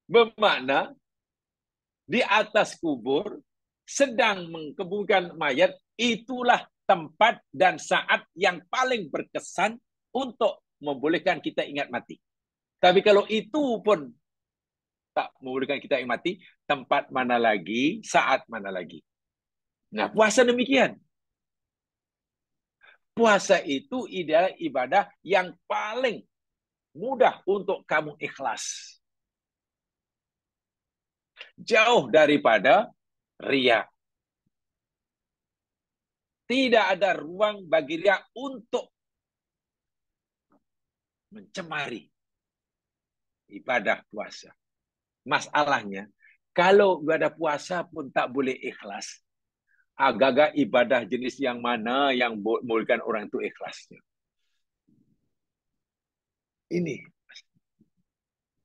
Bermakna, di atas kubur, sedang mengkuburkan mayat, itulah tempat dan saat yang paling berkesan untuk membolehkan kita ingat mati. Tapi kalau itu pun tak membolehkan kita ingat mati, tempat mana lagi, saat mana lagi. Nah, puasa demikian. Puasa itu adalah ibadah yang paling mudah untuk kamu ikhlas. Jauh daripada riya. Tidak ada ruang bagi riya untuk mencemari ibadah puasa. Masalahnya, kalau ibadah puasa pun tak boleh ikhlas, agak-agak ibadah jenis yang mana yang membolehkan orang itu ikhlasnya. Ini.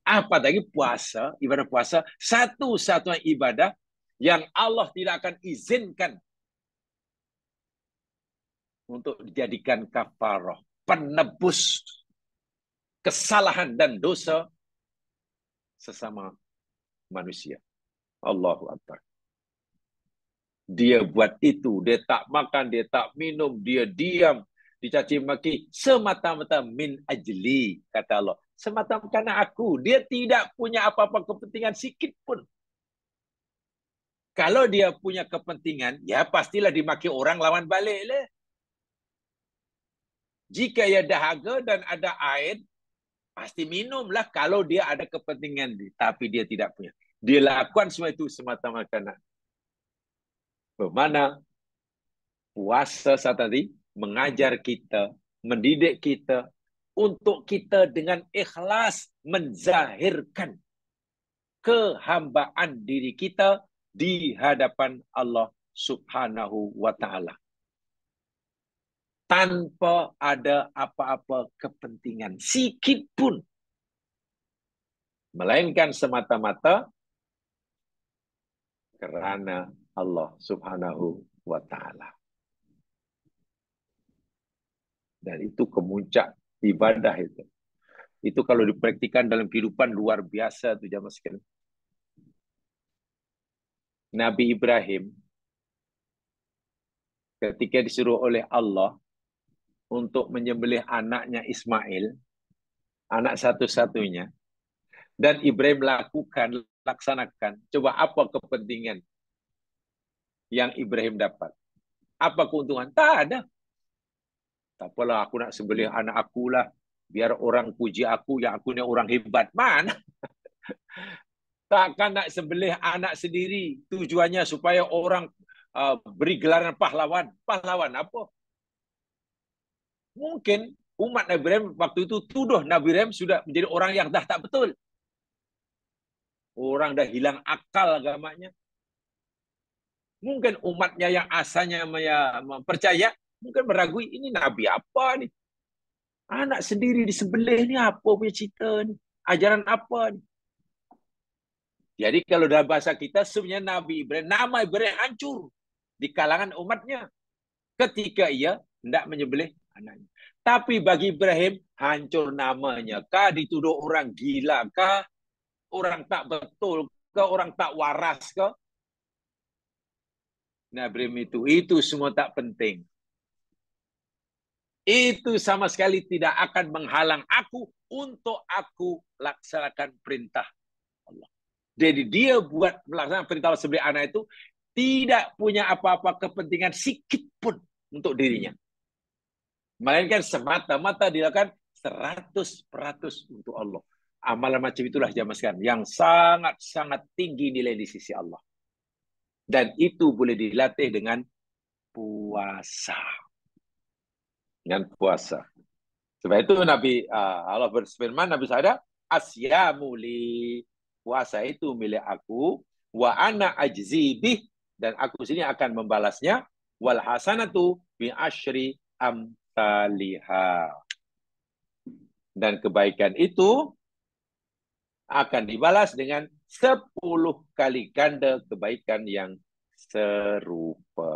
Apa lagi puasa, ibadah puasa, satu-satunya ibadah yang Allah tidak akan izinkan untuk dijadikan kafarah, penebus kesalahan dan dosa sesama manusia. Allahu Akbar. Dia buat itu, dia tak makan, dia tak minum, dia diam, dicaci maki semata-mata min ajli, kata Allah. Semata-mata karena aku, dia tidak punya apa-apa kepentingan sikit pun. Kalau dia punya kepentingan, ya pastilah dimaki orang lawan balik lah. Jika ia dahaga dan ada air, pasti minumlah kalau dia ada kepentingan. Tapi dia tidak punya. Dia lakukan semua itu semata-mata karena bagaimana puasa saat tadi mengajar kita, mendidik kita untuk kita dengan ikhlas menzahirkan kehambaan diri kita di hadapan Allah Subhanahu wa taala. Tanpa ada apa-apa kepentingan sikit pun. Melainkan semata-mata kerana Allah Subhanahu wa taala. Dan itu kemuncak ibadah itu. Itu kalau dipraktikkan dalam kehidupan luar biasa tu jamaah sekalian. Nabi Ibrahim ketika disuruh oleh Allah untuk menyembelih anaknya Ismail, anak satu-satunya, dan Ibrahim lakukan laksanakan. Coba apa kepentingan yang Ibrahim dapat? Apa keuntungan? Tak ada. Tak apalah, aku nak sembelih anak aku lah. Biar orang puji aku, yang aku ni orang hebat. Mana? Takkan nak sembelih anak sendiri. Tujuannya supaya orang beri gelaran pahlawan. Pahlawan apa? Mungkin umat Nabi Ibrahim waktu itu tuduh Nabi Ibrahim sudah menjadi orang yang dah tak betul. Orang dah hilang akal agamanya. Mungkin umatnya yang asalnya percaya, mungkin meragui, ini Nabi apa nih? Anak sendiri disembelih ni apa punya cerita ni? Ajaran apa ni? Jadi kalau dalam bahasa kita, sebenarnya Nabi Ibrahim, nama Ibrahim hancur di kalangan umatnya ketika ia hendak menyembelih anaknya. Tapi bagi Ibrahim, hancur namanya. Kah dituduh orang gila kah? Orang tak betul ke? Orang tak waras ke? Nabi Ibrahim itu semua tak penting. Itu sama sekali tidak akan menghalang aku untuk aku laksanakan perintah Allah. Jadi dia buat melaksanakan perintah Allah sebagai anak itu tidak punya apa-apa kepentingan sikit pun untuk dirinya. Melainkan semata-mata dilakukan 100% untuk Allah. Amalan macam itulah jamaah sekalian yang sangat-sangat tinggi nilai di sisi Allah. Dan itu boleh dilatih dengan puasa. Dengan puasa. Sebab itu Nabi Allah berfirman, Nabi sadar, asyamu li, puasa itu milik aku, wa ana ajzi bih, dan aku sini akan membalasnya, wal hasanatu bi asyri amsalihha. Dan kebaikan itu akan dibalas dengan 10 kali ganda kebaikan yang serupa.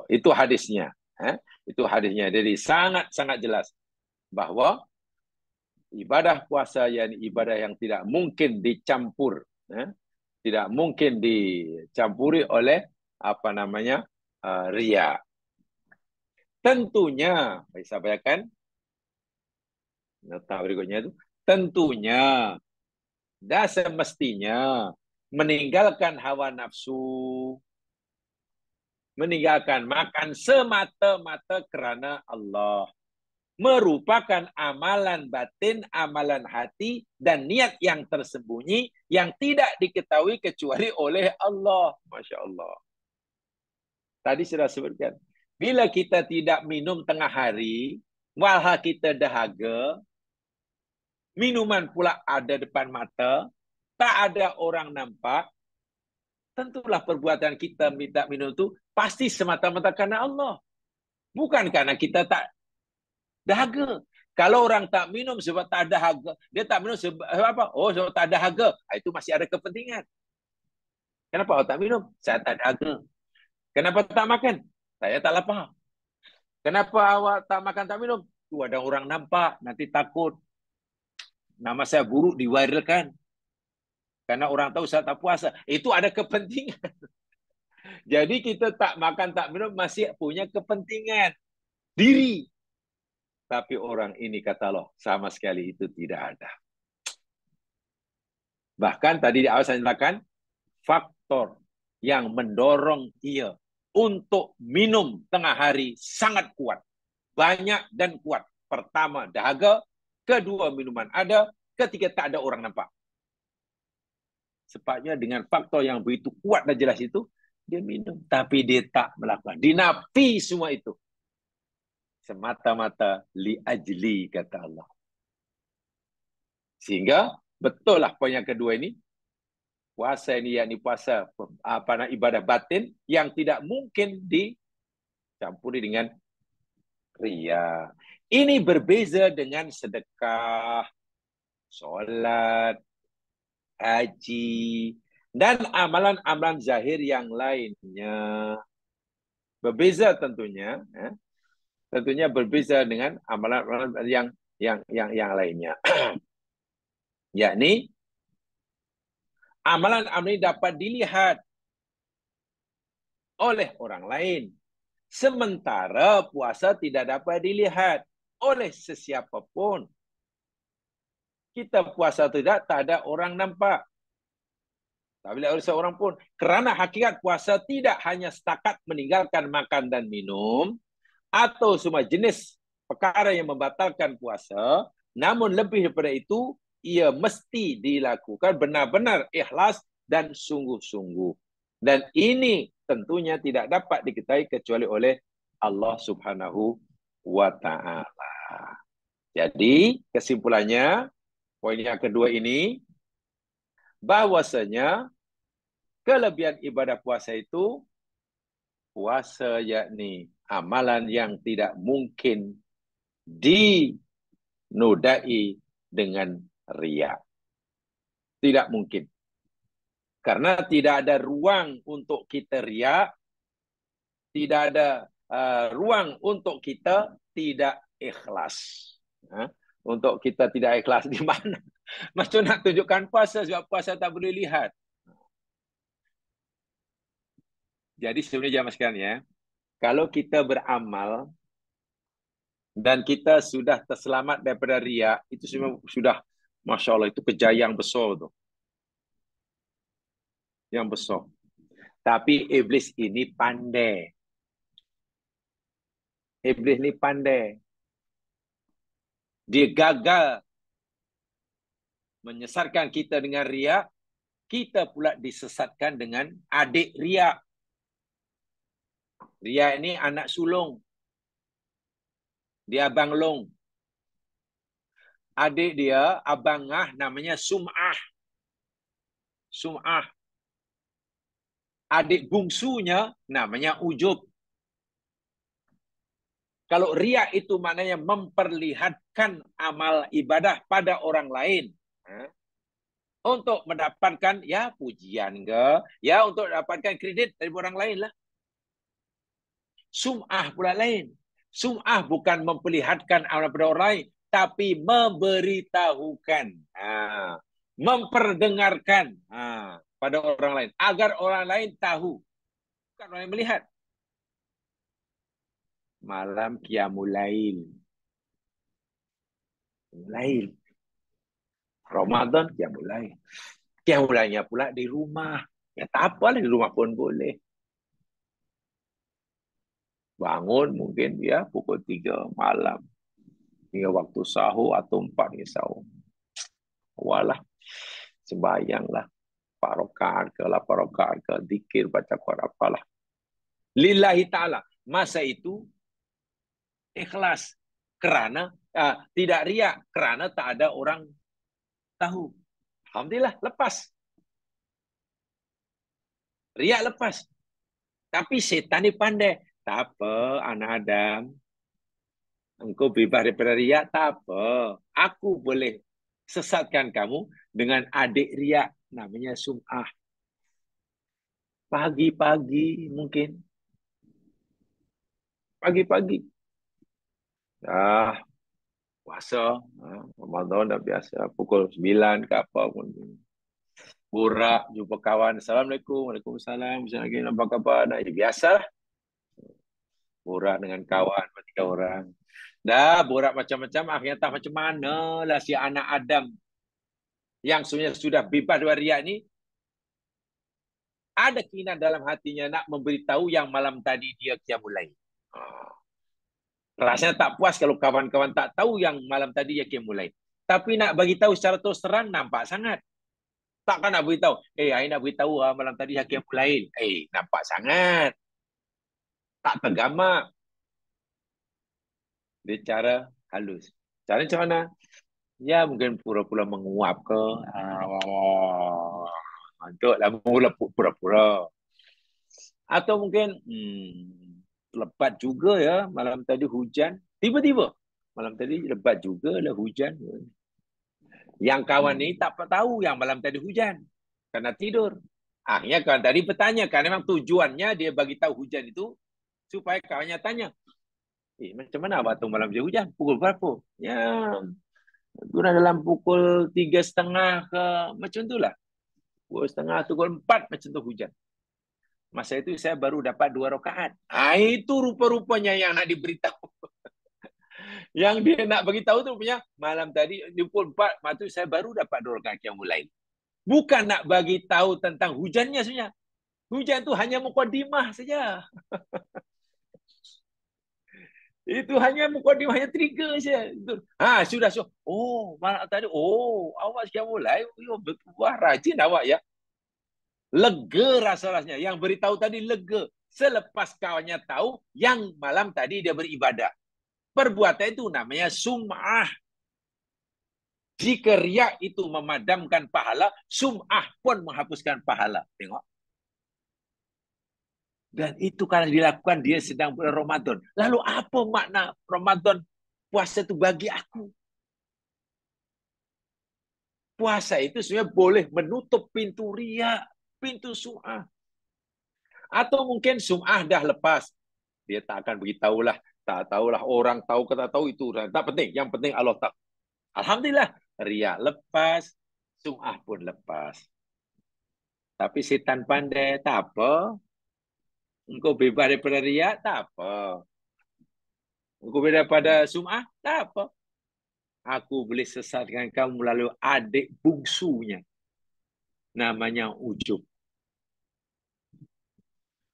Itu hadisnya. Itu hadisnya. Jadi sangat-sangat jelas bahwa ibadah puasa yang ibadah yang tidak mungkin dicampur, tidak mungkin dicampuri oleh riya. Tentunya, saya sampaikan nota berikutnya itu, tentunya dan semestinya meninggalkan hawa nafsu, meninggalkan makan semata-mata kerana Allah, merupakan amalan batin, amalan hati, dan niat yang tersembunyi yang tidak diketahui kecuali oleh Allah. Masya Allah. Tadi sudah sebutkan. Bila kita tidak minum tengah hari, walha kita dahaga, minuman pula ada depan mata, tak ada orang nampak, tentulah perbuatan kita minta minum itu pasti semata-mata karena Allah. Bukan karena kita tak dahaga. Kalau orang tak minum sebab tak dahaga, dia tak minum sebab apa? Oh, sebab tak dahaga. Itu masih ada kepentingan. Kenapa awak tak minum? Saya tak dahaga. Kenapa tak makan? Saya tak lapar. Kenapa awak tak makan, tak minum? Tu ada orang nampak, nanti takut. Nama saya buruk diviralkan. Karena orang tahu saya tak puasa. Itu ada kepentingan. Jadi kita tak makan, tak minum masih punya kepentingan diri. Tapi orang ini kata Allah, sama sekali itu tidak ada. Bahkan tadi di awal saya nyatakan, faktor yang mendorong ia untuk minum tengah hari sangat kuat. Banyak dan kuat. Pertama, dahaga. Kedua, minuman ada. Ketiga, tak ada orang nampak. Sepatutnya dengan faktor yang begitu kuat dan jelas itu, dia minum. Tapi dia tak melakukan. Dinafi semua itu. Semata-mata li ajli, kata Allah. Sehingga, betul lah poin yang kedua ini, puasa ini yakni puasa ibadah batin yang tidak mungkin dicampuri dengan riya. Ini berbeza dengan sedekah, solat, haji, dan amalan-amalan zahir yang lainnya. Berbeza tentunya, tentunya berbeza dengan amalan-amalan yang lainnya. Yakni amalan-amalan ini dapat dilihat oleh orang lain. Sementara puasa tidak dapat dilihat oleh sesiapa pun. Kita puasa tidak, tak ada orang nampak. Tak boleh oleh seorang pun. Kerana hakikat puasa tidak hanya setakat meninggalkan makan dan minum atau semua jenis perkara yang membatalkan puasa, namun lebih daripada itu, ia mesti dilakukan benar-benar ikhlas dan sungguh-sungguh. Dan ini tentunya tidak dapat diketahui kecuali oleh Allah Subhanahu wa Ta'ala. Jadi, kesimpulannya, poin yang kedua ini, bahwasanya kelebihan ibadah puasa itu, puasa yakni amalan yang tidak mungkin dinodai dengan riya. Tidak mungkin. Karena tidak ada ruang untuk kita riya, tidak ada ruang untuk kita tidak ikhlas. Untuk kita tidak ikhlas di mana? Macam nak tunjukkan puasa sebab puasa tak boleh lihat. Jadi sebenarnya jamaah sekalian ya, kalau kita beramal dan kita sudah terselamat daripada riya, itu sudah Masya Allah, itu kejayaan besar tu. Yang besar. Tapi iblis ini pandai. Iblis ini pandai. Dia gagal menyesatkan kita dengan riya, kita pula disesatkan dengan adik riya. Riya ini anak sulung. Dia abang long. Adik dia, abangah, namanya Sum'ah. Sum'ah. Adik bungsunya namanya Ujub. Kalau riya itu maknanya memperlihatkan amal ibadah pada orang lain. Untuk mendapatkan ya pujian ke, ya untuk dapatkan kredit dari orang lain lah. Sum'ah pula lain. Sum'ah bukan memperlihatkan amal pada orang lain, tapi memberitahukan. Memperdengarkan pada orang lain. Agar orang lain tahu. Bukan orang lain melihat. Malam Qiyamul Lail. Lail. Ramadan Qiyamul Lail. Qiyamul Lailnya pula di rumah. Ya tak apalah, di rumah pun boleh. Bangun mungkin ya pukul 3 malam. Hingga waktu sahur atau 4 hingga sahur. Walah. Sembayanglah. 4 rakaat ke 8 rakaat ke, zikir, baca Quran, apalah. Lillahi ta'ala. Masa itu ikhlas. Kerana tidak riak. Kerana tak ada orang tahu. Alhamdulillah, lepas. Riak lepas. Tapi setan ni pandai. Tak apa, anak Adam. Engkau bebas daripada riak, tak apa. Aku boleh sesatkan kamu dengan adik riak. Namanya Sum'ah. Pagi-pagi mungkin. Pagi-pagi. Puasa. Ramadan dah biasa. Pukul 9 ke apa pun. Borak, jumpa kawan. Assalamualaikum. Waalaikumsalam. Assalamualaikum. Apa khabar? Biasalah. Borak dengan kawan, 3 orang. Dah borak macam-macam. Akhirnya tak macam mana lah si anak Adam. Yang sebenarnya sudah bebas dari riak ni. Ada keinginan dalam hatinya nak memberitahu yang malam tadi dia Qiyamul Lail. Rasanya tak puas kalau kawan-kawan tak tahu yang malam tadi dia Qiyamul Lail. Tapi nak bagi tahu secara terus terang nampak sangat. Takkan nak beritahu, I nak beritahu malam tadi dia Qiyamul Lail. Nampak sangat. Tak tergamak. Dia cara halus. Cara macam mana? Ya mungkin pura-pura menguap ke. Untuklah mula pura-pura. Atau mungkin lebat juga ya malam tadi hujan. Tiba-tiba malam tadi lebat juga lah hujan. Yang kawan ni tak tahu yang malam tadi hujan. Karena tidur. Akhirnya kawan tadi bertanya. Karena memang tujuannya dia bagi tahu hujan itu supaya kawannya tanya. Macam mana abang tahu malam tadi hujan? Pukul berapa? Ya, dalam pukul 3:30 ke. Macam itulah. Pukul 3:30, pukul 4 macam tu hujan. Masa itu saya baru dapat 2 rakaat. Itu rupa-rupanya yang nak diberitahu. Yang dia nak beritahu tu punya malam tadi di pukul 4, maka saya baru dapat 2 rakaat Qiyamul Lail. Bukan nak bagi tahu tentang hujannya sebenarnya. Hujan itu hanya mukadimah saja. Itu hanya mukadimah, hanya trigger saja. Sudah. Oh, malam tadi. Oh, awak sudah mulai. Oh, wah, rajin awak ya. Lega rasa-rasanya. Yang beritahu tadi lega. Selepas kawannya tahu, yang malam tadi dia beribadah. Perbuatan itu namanya sum'ah. Jika riak itu memadamkan pahala, sum'ah pun menghapuskan pahala. Tengok. Dan itu karena dilakukan dia sedang bulan Ramadan. Lalu apa makna Ramadan puasa itu bagi aku? Puasa itu sebenarnya boleh menutup pintu riak, pintu sum'ah. Atau mungkin sum'ah dah lepas. Dia tak akan beritahulah. Tak tahulah orang tahu ke tak tahu itu. Tak penting. Yang penting Allah tak. Alhamdulillah. Riak lepas. Sum'ah pun lepas. Tapi setan pandai. Tak apa. Engkau bebas daripada riak. Tak apa. Engkau bebas daripada sum'ah. Tak apa. Aku boleh sesatkan kamu melalui adik bungsunya. Namanya ujub.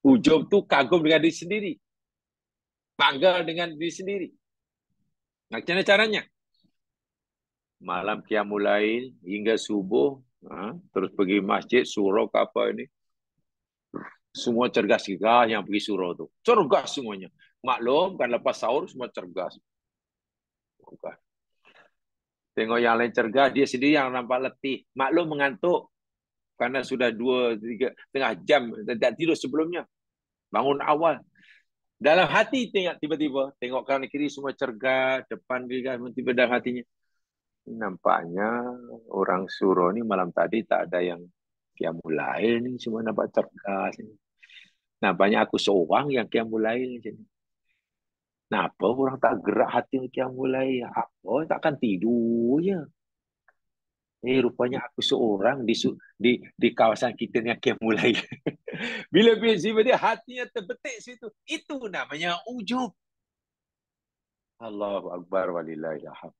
Ujub tu kagum dengan diri sendiri. Bangga dengan diri sendiri. Macam mana caranya? Malam qiyamul lail hingga subuh, terus pergi masjid, surau ke apa ini. Semua cergas juga yang pergi surau tu. Cergas semuanya. Maklum kan lepas sahur semua cergas. Tengok yang lain cergas, dia sendiri yang nampak letih. Maklum mengantuk karena sudah 2-3 jam tidak tidur sebelumnya. Bangun awal. Dalam hati tengok tiba-tiba, tengok kanan kiri semua cergas, depan juga tiba-tiba dalam hatinya. Nampaknya orang surau ni malam tadi tak ada yang qiyamul lail ni, semua nampak cergas. Nampaknya aku seorang yang qiyamul lail macam ni. Kenapa orang tak gerak hati qiyamul lail? Apa takkan tidur je. Rupanya aku seorang di kawasan kita ni yang qiyamul lail. Bila dia hatinya terbetik situ, itu namanya ujub. Allahu akbar walillahil hamd.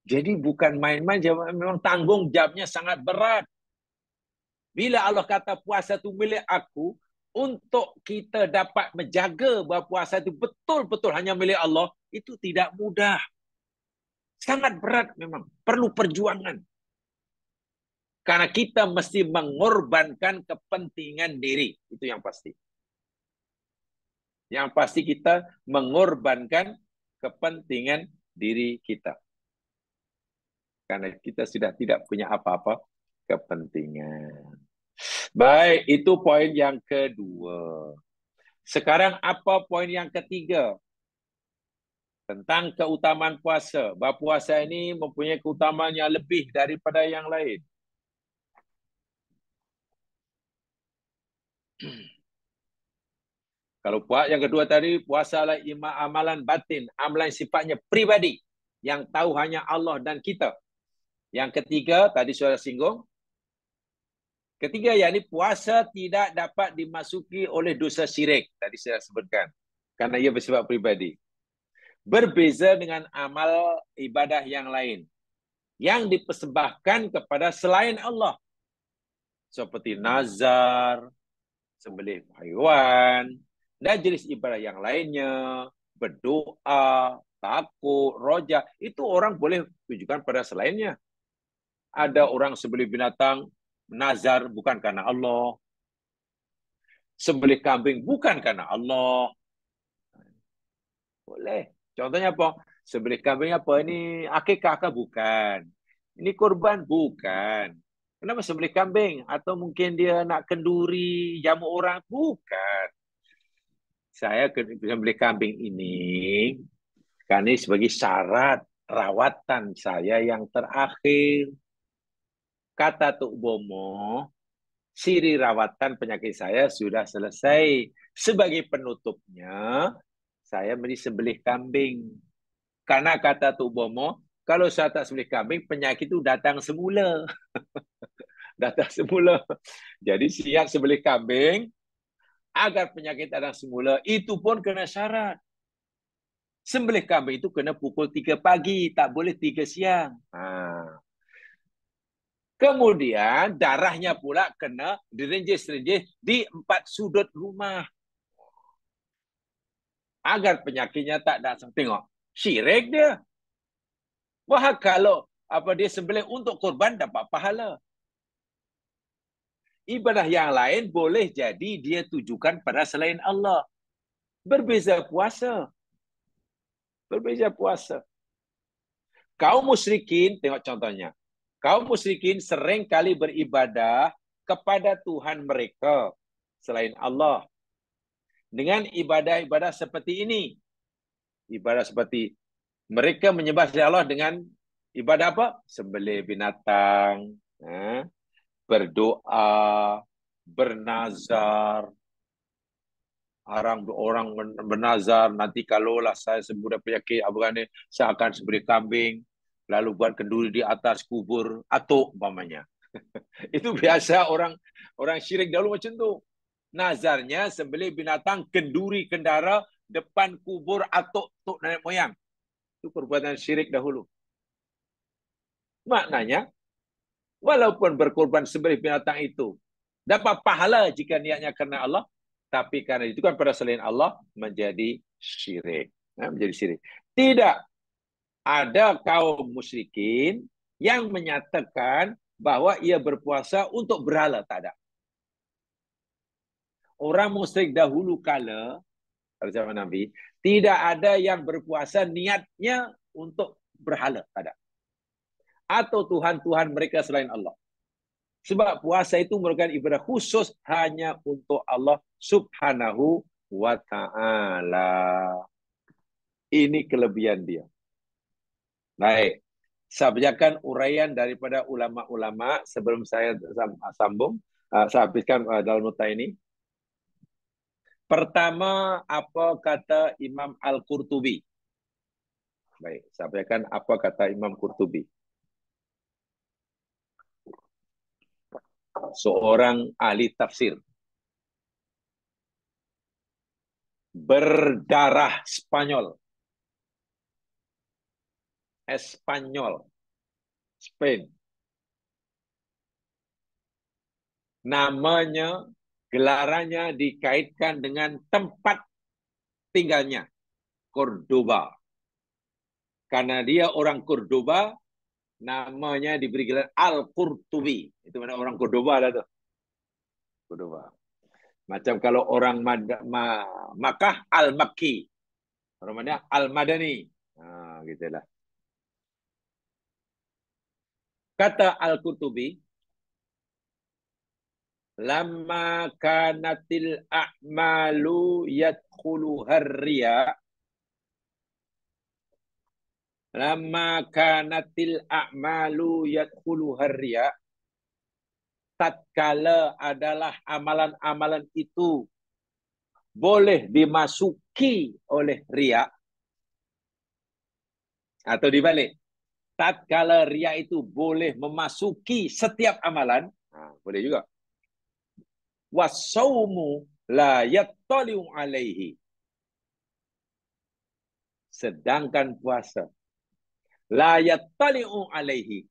Jadi bukan main-main, memang tanggung jawabnya sangat berat. Bila Allah kata puasa itu milik aku, untuk kita dapat menjaga bahawa puasa itu betul-betul hanya milik Allah, itu tidak mudah. Sangat berat memang. Perlu perjuangan. Karena kita mesti mengorbankan kepentingan diri. Itu yang pasti. Yang pasti kita mengorbankan kepentingan diri kita. Karena kita sudah tidak punya apa-apa kepentingan. Baik, itu poin yang kedua. Sekarang apa poin yang ketiga? Tentang keutamaan puasa. Bahawa puasa ini mempunyai keutamaan yang lebih daripada yang lain. Kalau yang kedua tadi, puasa adalah amalan batin. Amalan sifatnya pribadi. Yang tahu hanya Allah dan kita. Yang ketiga, tadi sudah singgung. Ketiga, yakni puasa tidak dapat dimasuki oleh dosa syirik. Tadi saya sebutkan. Karena ia bersifat pribadi. Berbeza dengan amal ibadah yang lain. Yang dipersembahkan kepada selain Allah. Seperti nazar, sembelih haiwan, dan jenis ibadah yang lainnya, berdoa, takut, roja, itu orang boleh tujukan pada selainnya. Ada orang sembelih binatang, nazar bukan karena Allah. Sembelih kambing bukan karena Allah. Boleh. Contohnya apa? Sembelih kambing apa? Ini akikah bukan. Ini kurban bukan. Kenapa sembelih kambing? Atau mungkin dia nak kenduri, jamu orang? Bukan. Saya sembelih kambing ini karena sebagai syarat rawatan saya yang terakhir. Kata Tuk Bomo, siri rawatan penyakit saya sudah selesai. Sebagai penutupnya, saya mesti sembelih kambing. Karena kata Tuk Bomo, kalau saya tak sembelih kambing, penyakit itu datang semula. Datang semula. Jadi siap sembelih kambing, agar penyakit datang semula, itu pun kena syarat. Sembelih kambing itu kena pukul 3 pagi, tak boleh 3 siang. Kemudian darahnya pula kena dirinjis-rinjis di 4 sudut rumah. Agar penyakitnya tak datang. Tengok, syirik dia. Wah, kalau dia sembelih untuk kurban dapat pahala. Ibadah yang lain boleh jadi dia tujukan pada selain Allah. Berbeza puasa. Berbeza puasa. Kaum musyrikin, tengok contohnya. Kaum musyrikin sering kali beribadah kepada Tuhan mereka selain Allah. Dengan ibadah-ibadah seperti ini. Ibadah seperti mereka menyembah Allah dengan ibadah apa? Sembelih binatang, berdoa, bernazar. Orang bernazar, nanti kalaulah saya sembuh dari penyakit Afghanistan, saya akan sembelih kambing, lalu buat kenduri di atas kubur, atau umpamanya. Itu biasa orang syirik dahulu macam tu. Nazarnya sembelih binatang, kenduri kendara, depan kubur atau tok nenek moyang. Itu perbuatan syirik dahulu. Maknanya, walaupun berkorban sembelih binatang itu dapat pahala jika niatnya karena Allah, tapi karena itu kan pada selain Allah menjadi syirik. Menjadi syirik. Tidak ada kaum musyrikin yang menyatakan bahwa ia berpuasa untuk berhala. Tak ada. Orang musyrik dahulu kala, pada zaman Nabi, tidak ada yang berpuasa niatnya untuk berhala. Tak ada. Atau Tuhan-Tuhan mereka selain Allah. Sebab puasa itu merupakan ibadah khusus hanya untuk Allah Subhanahu wa ta'ala. Ini kelebihan dia. Baik. Saya bacakan uraian daripada ulama-ulama sebelum saya sambung. Saya habiskan dalam nota ini. Pertama, apa kata Imam Al-Qurtubi? Baik, saya bacakan apa kata Imam Qurtubi. Seorang ahli tafsir. Berdarah Spanyol. Espanyol. Spain. Namanya, gelarannya dikaitkan dengan tempat tinggalnya. Cordoba. Karena dia orang Cordoba, namanya diberi gelar Al-Qurtubi. Itu mana orang Cordoba lah tu. Cordoba. Macam kalau orang Makkah, Al-Makki. Orang mana? Al-Madani. Gitulah. Kata Al-Qurtubi, Lama kanatil a'malu yadkhuluhar riya. Lama kanatil a'malu yadkhuluhar riya. Tatkala adalah amalan-amalan itu boleh dimasuki oleh riya. Atau dibalik. Tatkala riya itu boleh memasuki setiap amalan. Boleh juga. Wasaumu la yattali'u alaihi. Sedangkan puasa la yattali'u alaihi.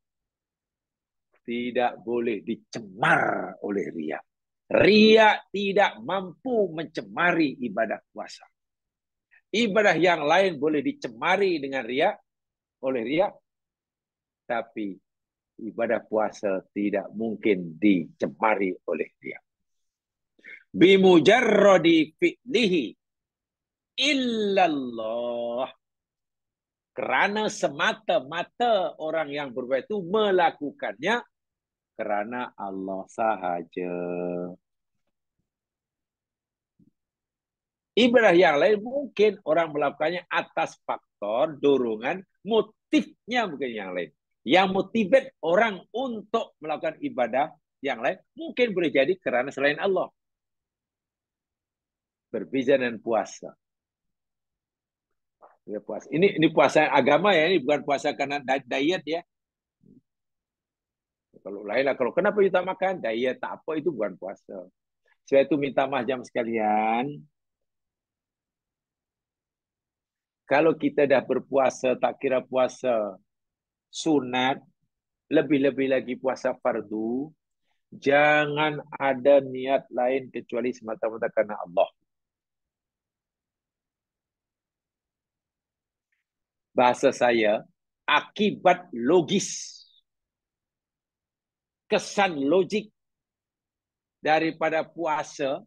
Tidak boleh dicemar oleh riya. Riya tidak mampu mencemari ibadah puasa. Ibadah yang lain boleh dicemari dengan riya, oleh riya, tapi ibadah puasa tidak mungkin dicemari oleh riya. Bimujarradi fi'lihi illallah. Kerana semata-mata orang yang berbuat itu melakukannya kerana Allah sahaja. Ibadah yang lain mungkin orang melakukannya atas faktor, dorongan, motifnya mungkin yang lain. Yang motivate orang untuk melakukan ibadah yang lain mungkin boleh jadi kerana selain Allah. Berbeza dengan puasa. Ya, puasa. Ini puasa agama ya, ini bukan puasa karena diet ya. Kalau lain lah, kalau kenapa kita makan? Diet tak apa, itu bukan puasa. Saya itu minta maaf jam sekalian. Kalau kita dah berpuasa, tak kira puasa sunat, Lebih-lebih lagi puasa fardu, jangan ada niat lain kecuali semata-mata karena Allah. Bahasa saya, akibat logis, kesan logik daripada puasa,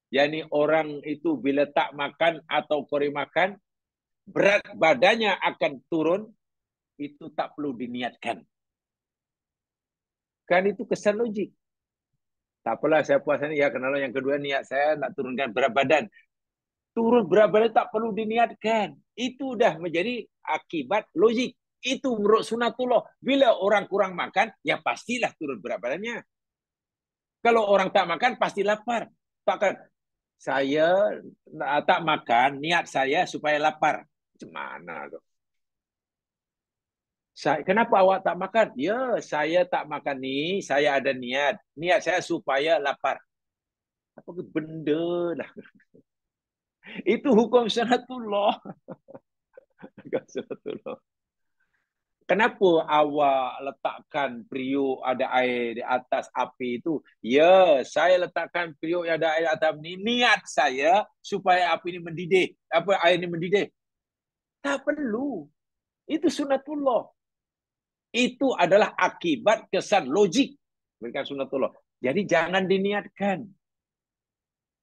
yakni orang itu bila tak makan atau korang makan, berat badannya akan turun, itu tak perlu diniatkan. Kan itu kesan logik. Tak apalah saya puasa ni, ya kenal yang kedua niat saya nak turunkan berat badan. Turun berat badan tak perlu diniatkan. Itu dah menjadi akibat logik. Itu menurut sunatullah. Bila orang kurang makan, ya pastilah turun berat badannya. Kalau orang tak makan, pasti lapar. Takkan saya tak makan, niat saya supaya lapar. Macam mana tu? Kenapa awak tak makan? Ya, saya tak makan ni, saya ada niat. Niat saya supaya lapar. Apa ke benda lah. Itu hukum sunatullah. Sunatullah. Kenapa awak letakkan periuk ada air di atas api itu? Ya, saya letakkan periuk yang ada air di atas ini. Niat saya supaya api ini mendidih. Apa air ini mendidih? Tak perlu. Itu sunatullah. Itu adalah akibat kesan logik. Bukan sunatullah. Jadi jangan diniatkan.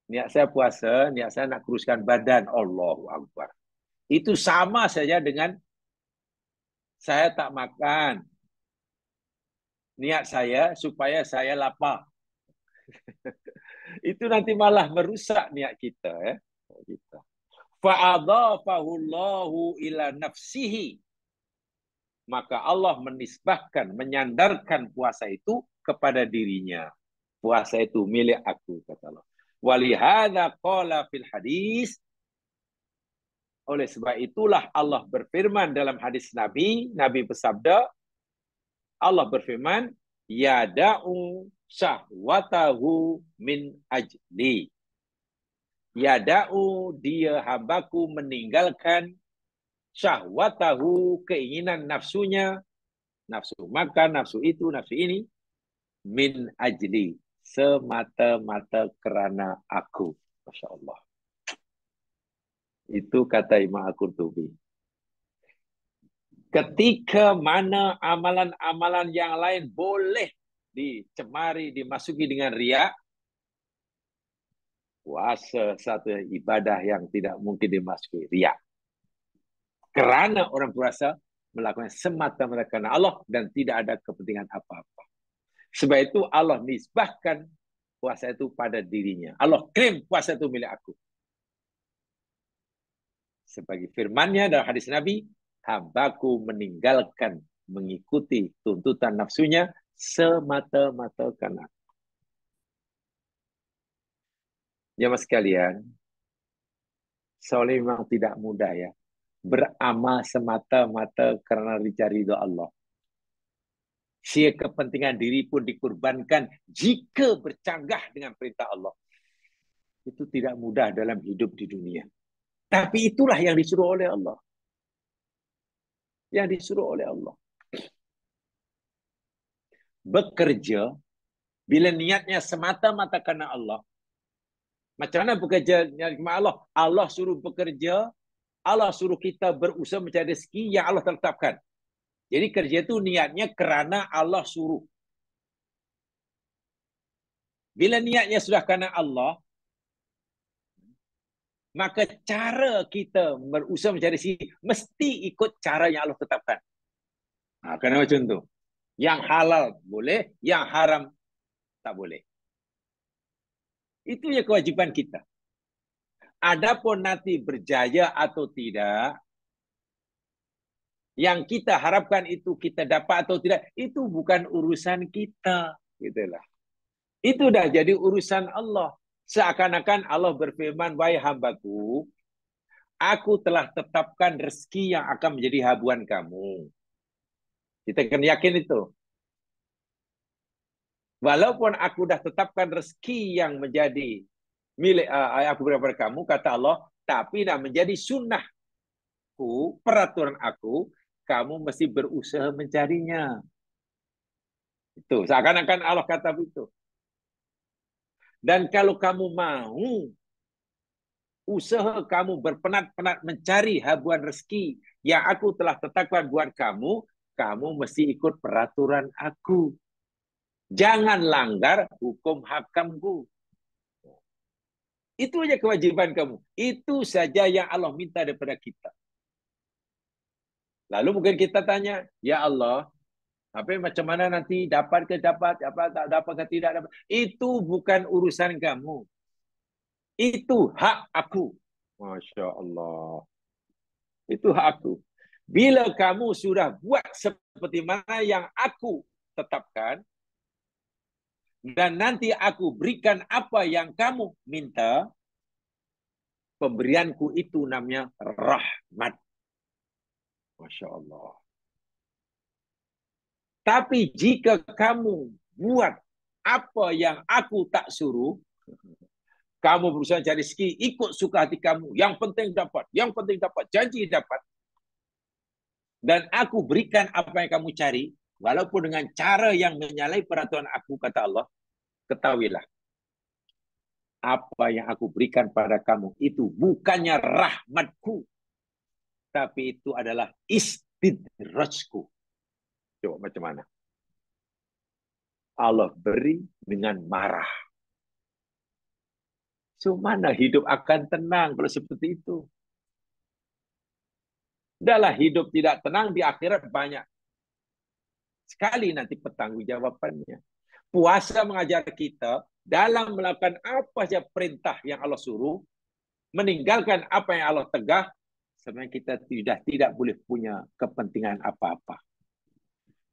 Niat saya puasa, niat saya nak kuruskan badan. Allahu Akbar. Itu sama saja dengan saya tak makan. Niat saya supaya saya lapar. Itu nanti malah merusak niat kita. Ya. Fa'adhafahu Allahu ila nafsihi. Maka Allah menisbahkan, menyandarkan puasa itu kepada dirinya. Puasa itu milik aku, kata Allah. Walihada qala fil hadis. Oleh sebab itulah Allah berfirman dalam hadis Nabi. Nabi bersabda, Allah berfirman, yada'u syahwatahu min ajli. Yada'u, dia hambaku meninggalkan syahwatahu, keinginan nafsunya, nafsu makan, nafsu itu, nafsu ini, min ajli, semata-mata kerana aku. Masya Allah. Itu kata Imam Al-Qurtubi. Ketika mana amalan-amalan yang lain boleh dicemari, dimasuki dengan riak, puasa satu ibadah yang tidak mungkin dimasuki riak. Kerana orang puasa melakukan semata-mata kerana Allah dan tidak ada kepentingan apa-apa. Sebab itu Allah nisbahkan puasa itu pada dirinya. Allah klaim puasa itu milik aku. Sebagai firman-Nya dalam hadis Nabi, hambaku meninggalkan mengikuti tuntutan nafsunya semata-mata karena aku. Jemaah sekalian, soalnya memang tidak mudah ya. Beramal semata-mata kerana dicari ridha Allah. Sia kepentingan diri pun dikurbankan jika bercanggah dengan perintah Allah. Itu tidak mudah dalam hidup di dunia. Tapi itulah yang disuruh oleh Allah. Yang disuruh oleh Allah. Bekerja, bila niatnya semata-mata kerana Allah. Macam mana bekerja kerana Allah? Allah suruh bekerja, Allah suruh kita berusaha mencari rezeki yang Allah tetapkan. Jadi kerja itu niatnya kerana Allah suruh. Bila niatnya sudah kerana Allah, maka cara kita berusaha mencari rezeki mesti ikut cara yang Allah tetapkan. Kena macam tu. Yang halal boleh, yang haram tak boleh. Itu yang kewajipan kita. Adapun nanti berjaya atau tidak, yang kita harapkan itu kita dapat atau tidak, itu bukan urusan kita. Gitulah. Itu dah jadi urusan Allah. Seakan-akan Allah berfirman, wahai hambaku, aku telah tetapkan rezeki yang akan menjadi habuan kamu. Kita kena yakin itu. Walaupun aku dah tetapkan rezeki yang menjadi milik aku kepada kamu, kata Allah, tapi dah menjadi sunnahku, peraturan aku, kamu mesti berusaha mencarinya. Itu seakan-akan Allah kata begitu. Dan kalau kamu mau, usaha kamu berpenat-penat mencari habuan rezeki yang aku telah tetapkan buat kamu, kamu mesti ikut peraturan aku. Jangan langgar hukum hakamku. Itu aja kewajiban kamu. Itu saja yang Allah minta daripada kita. Lalu mungkin kita tanya, ya Allah, tapi macam mana nanti dapat ke dapat, apa tak dapat ke tidak dapat. Itu bukan urusan kamu. Itu hak aku. Masya Allah. Itu hak aku. Bila kamu sudah buat seperti mana yang aku tetapkan, dan nanti aku berikan apa yang kamu minta, pemberianku itu namanya rahmat. Masya Allah. Tapi jika kamu buat apa yang aku tak suruh, kamu berusaha cari rezeki, ikut suka hati kamu. Yang penting dapat, janji dapat. Dan aku berikan apa yang kamu cari, walaupun dengan cara yang menyalahi peraturan aku, kata Allah, ketahuilah, apa yang aku berikan pada kamu itu bukannya rahmatku, tapi itu adalah istidrajku. Coba macam mana? Allah beri dengan marah. So, mana hidup akan tenang kalau seperti itu? Dahlah hidup tidak tenang di akhirat banyak sekali nanti pertanggungjawabannya. Puasa mengajar kita dalam melakukan apa saja perintah yang Allah suruh, meninggalkan apa yang Allah tegah, sebenarnya kita tidak boleh punya kepentingan apa-apa.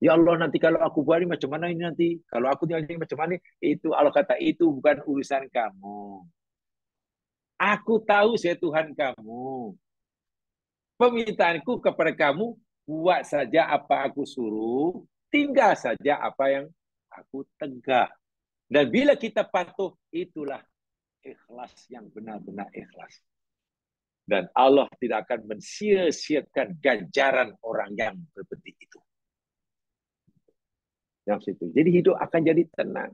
Ya Allah, nanti kalau aku buat ini macam mana ini nanti? Kalau aku tinggal ini macam mana? Itu Allah kata, itu bukan urusan kamu. Aku tahu saya Tuhan kamu. Permintaanku kepada kamu, buat saja apa aku suruh, tinggal saja apa yang aku tegah. Dan bila kita patuh, itulah ikhlas yang benar-benar ikhlas. Dan Allah tidak akan mensia-siakan ganjaran orang yang seperti itu. Yang situ. Jadi hidup akan jadi tenang.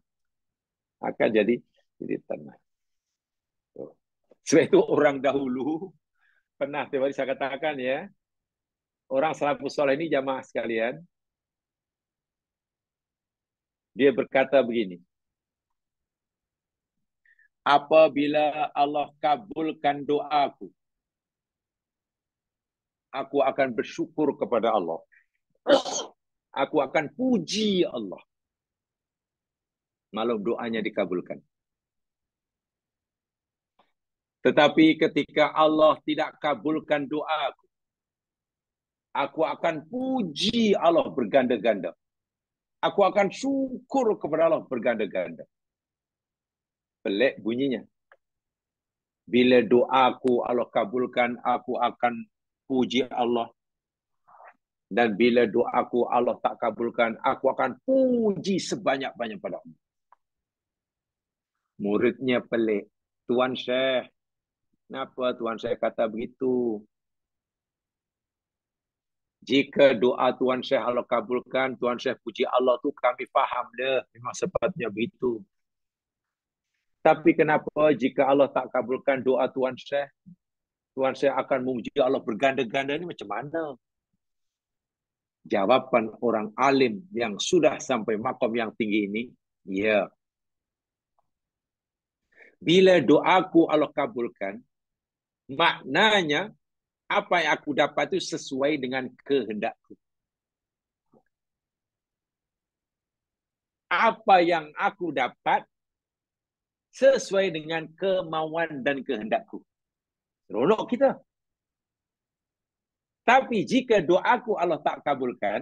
Akan jadi tenang. Sebab itu orang dahulu, pernah tadi saya katakan ya, orang salafus saleh ini jamaah sekalian, dia berkata begini, apabila Allah kabulkan doaku, aku akan bersyukur kepada Allah. Aku akan puji Allah. Malam doanya dikabulkan. Tetapi ketika Allah tidak kabulkan doaku, aku akan puji Allah berganda-ganda. Aku akan syukur kepada Allah berganda-ganda. Pelik bunyinya. Bila doaku Allah kabulkan, aku akan puji Allah. Dan bila doaku Allah tak kabulkan, aku akan puji sebanyak-banyak pada Allah. Muridnya pelik. Tuan Syekh, kenapa Tuan Syekh kata begitu? Jika doa Tuan Syekh Allah kabulkan, Tuan Syekh puji Allah tu kami faham dah. Memang sepatutnya begitu. Tapi kenapa jika Allah tak kabulkan doa Tuan Syekh akan memuji Allah berganda-ganda, ni macam mana? Jawaban orang alim yang sudah sampai makom yang tinggi ini, ya. Bila doaku Allah kabulkan, maknanya apa yang aku dapat itu sesuai dengan kehendakku. Apa yang aku dapat sesuai dengan kemauan dan kehendakku. Seronok kita. Tapi jika doaku Allah tak kabulkan,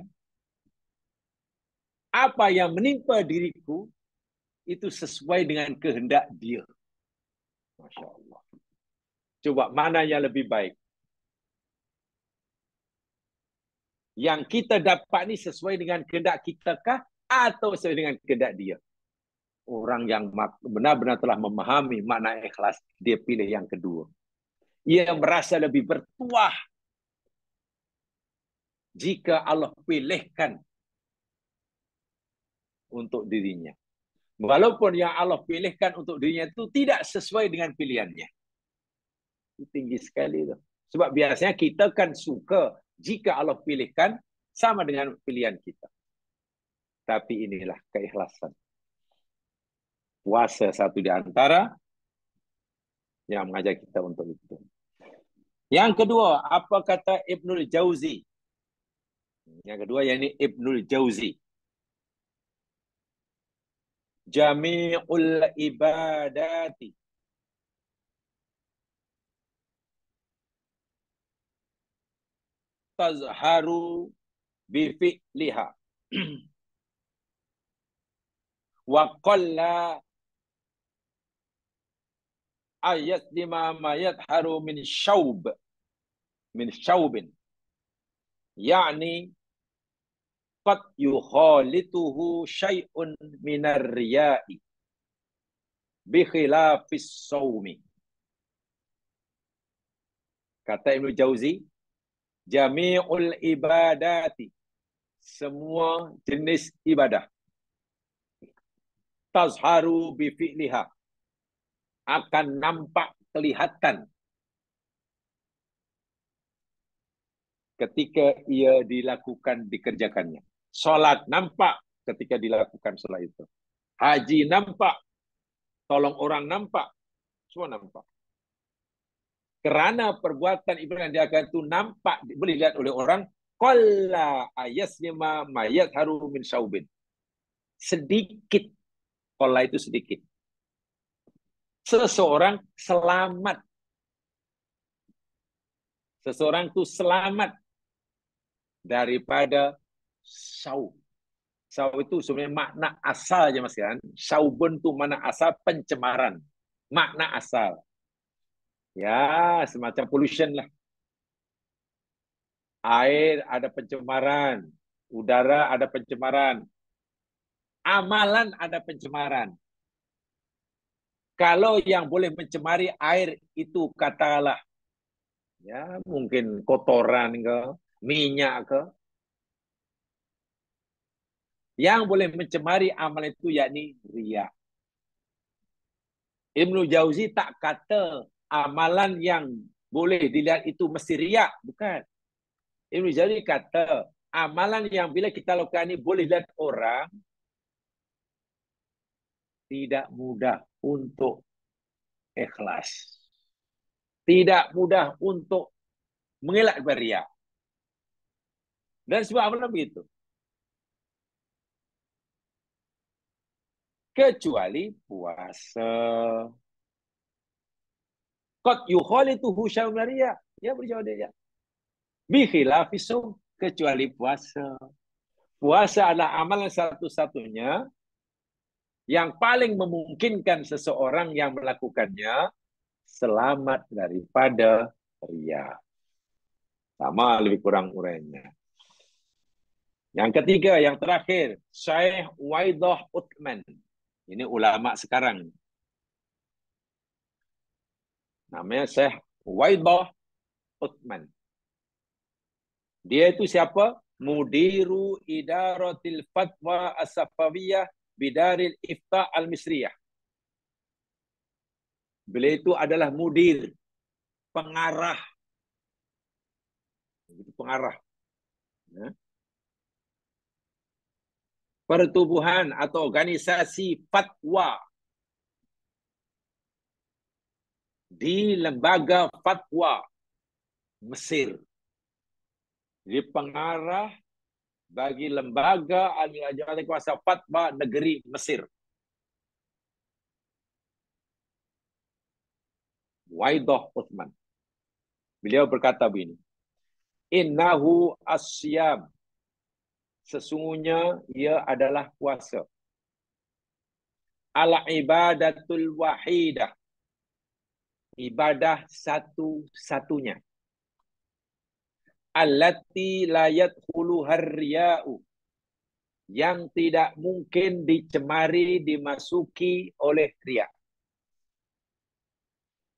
apa yang menimpa diriku itu sesuai dengan kehendak dia. Masya Allah. Coba mana yang lebih baik? Yang kita dapat ni sesuai dengan kehendak kita kah? Atau sesuai dengan kehendak dia? Orang yang benar-benar telah memahami makna ikhlas, dia pilih yang kedua. Ia merasa lebih bertuah jika Allah pilihkan untuk dirinya. Walaupun yang Allah pilihkan untuk dirinya itu tidak sesuai dengan pilihannya. Itu tinggi sekali itu. Sebab biasanya kita kan suka jika Allah pilihkan sama dengan pilihan kita. Tapi inilah keikhlasan. Puasa satu di antara yang mengajak kita untuk itu. Yang kedua, apa kata Ibnul Jauzi? Yang kedua, yakni Ibnul Jauzi. Jami'ul ibadati tazharu bifi'liha wa qalla ayat lima mayat haru min syaubin yakni qad yukhalituhu syai'un minar riya'i bi khilafis sawmi. Kata Ibnu Jauzi, jami'ul ibadati, semua jenis ibadah, tazharu bi fi'liha, akan nampak kelihatan ketika ia dilakukan, dikerjakannya. Solat nampak ketika dilakukan solat itu. Haji nampak, tolong orang nampak, semua nampak. Kerana perbuatan ibadah yang dilakukan itu nampak, boleh dilihat oleh orang, qalla ayasma mayat haru min syaubin. Sedikit, qalla itu sedikit. Seseorang selamat. Seseorang itu selamat daripada syaub. Syaub itu sebenarnya makna asal aja Mas kan. Syaubun itu makna asal pencemaran. Makna asal. Ya, semacam pollution lah. Air ada pencemaran, udara ada pencemaran, amalan ada pencemaran. Kalau yang boleh mencemari air itu katalah, ya mungkin kotoran ke, minyak ke. Yang boleh mencemari amal itu yakni riya. Ibnu Jauzi tak kata amalan yang boleh dilihat itu mesti riya, bukan. Ibnu Jauzi kata amalan yang bila kita lakukan ini boleh lihat orang, tidak mudah untuk ikhlas. Tidak mudah untuk mengelak riya. Dan sebab apa begitu? Kecuali puasa. Qad yukhalituhu syai'un riya. Ya berjawab dia. Bi khilafis shaum, kecuali puasa. Puasa adalah amalan satu-satunya yang paling memungkinkan seseorang yang melakukannya selamat daripada riya. Sama lebih kurang urainya. Yang ketiga, yang terakhir, Syekh Waidah Uthman. Ini ulama sekarang. Namanya Syekh Waidah Uthman. Dia itu siapa? Mudiru Idaratil Fatwa As-Safawiyah Bidaril Ifta Al-Misriyah. Beliau itu adalah mudir, pengarah. Pengarah. Ya. Pertubuhan atau organisasi fatwa di lembaga fatwa Mesir. Jadi pengarah bagi lembaga al-jamaah kuasa fatwa negeri Mesir. Waidah Uthman. Beliau berkata begini. Innahu asyam. Sesungguhnya ia adalah puasa. Ala ibadatul wahidah. Ibadah satu-satunya. Allati la yadkhuluhar riya'u. Yang tidak mungkin dicemari, dimasuki oleh riya.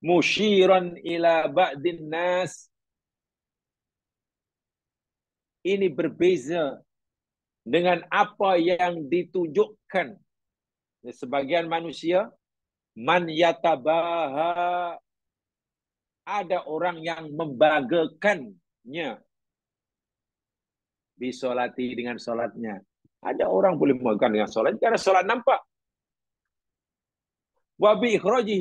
Musyiran ila ba'din nas. Ini berbeza dengan apa yang ditunjukkan. Sebagian manusia, man yatabaha, ada orang yang membanggakannya bisolati dengan solatnya. Ada orang boleh membanggakan dengan solat karena solat nampak. Wa bi ikhraji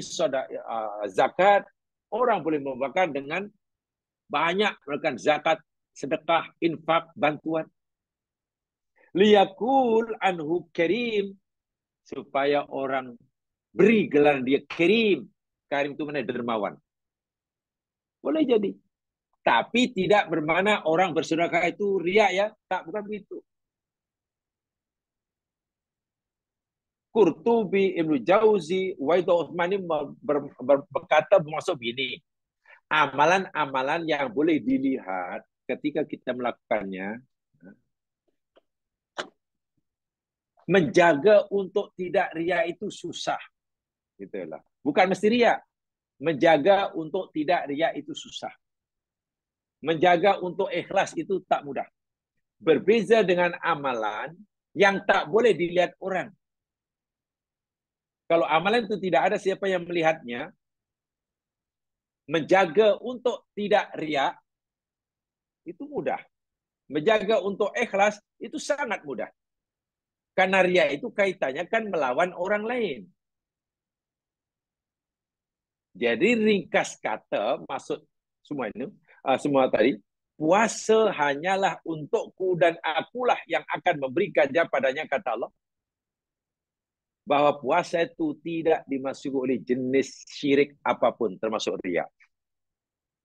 zakat, orang boleh membanggakan dengan banyak melakukan zakat, sedekah, infak, bantuan. Liyakul anhu karim, supaya orang beri gelar dia karim. Karim itu mana? Dermawan. Boleh jadi. Tapi tidak bermakna orang bersedekah itu riak ya. Tak, bukan begitu. Qurtubi, Ibnu Jauzi, Waidah Utsmani berkata bermaksud begini. Amalan-amalan yang boleh dilihat ketika kita melakukannya, menjaga untuk tidak riak itu susah. Gitulah. Bukan mesti riak. Menjaga untuk tidak riak itu susah. Menjaga untuk ikhlas itu tak mudah. Berbeza dengan amalan yang tak boleh dilihat orang. Kalau amalan itu tidak ada siapa yang melihatnya, menjaga untuk tidak riak itu mudah. Menjaga untuk ikhlas itu sangat mudah. Karena riak itu kaitannya kan melawan orang lain. Jadi ringkas kata, maksud semua ini, semua tadi, puasa hanyalah untukku dan akulah yang akan memberi ganjar padanya, kata Allah. Bahwa puasa itu tidak dimasuki oleh jenis syirik apapun, termasuk riya.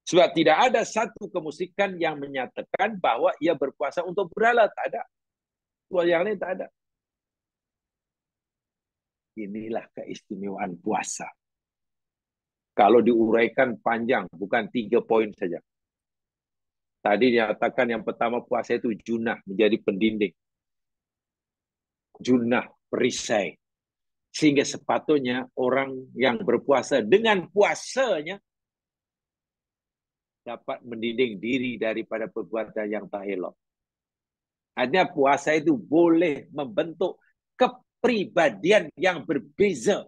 Sebab tidak ada satu kemusyrikan yang menyatakan bahwa ia berpuasa untuk berhala. Tak ada. Tuhan yang lain tak ada. Inilah keistimewaan puasa. Kalau diuraikan panjang, bukan 3 poin saja. Tadi dinyatakan yang pertama puasa itu junah, menjadi pendinding. Junah, perisai. Sehingga sepatutnya orang yang berpuasa dengan puasanya dapat mendinding diri daripada perbuatan yang tak elok. Artinya puasa itu boleh membentuk kepribadian yang berbeza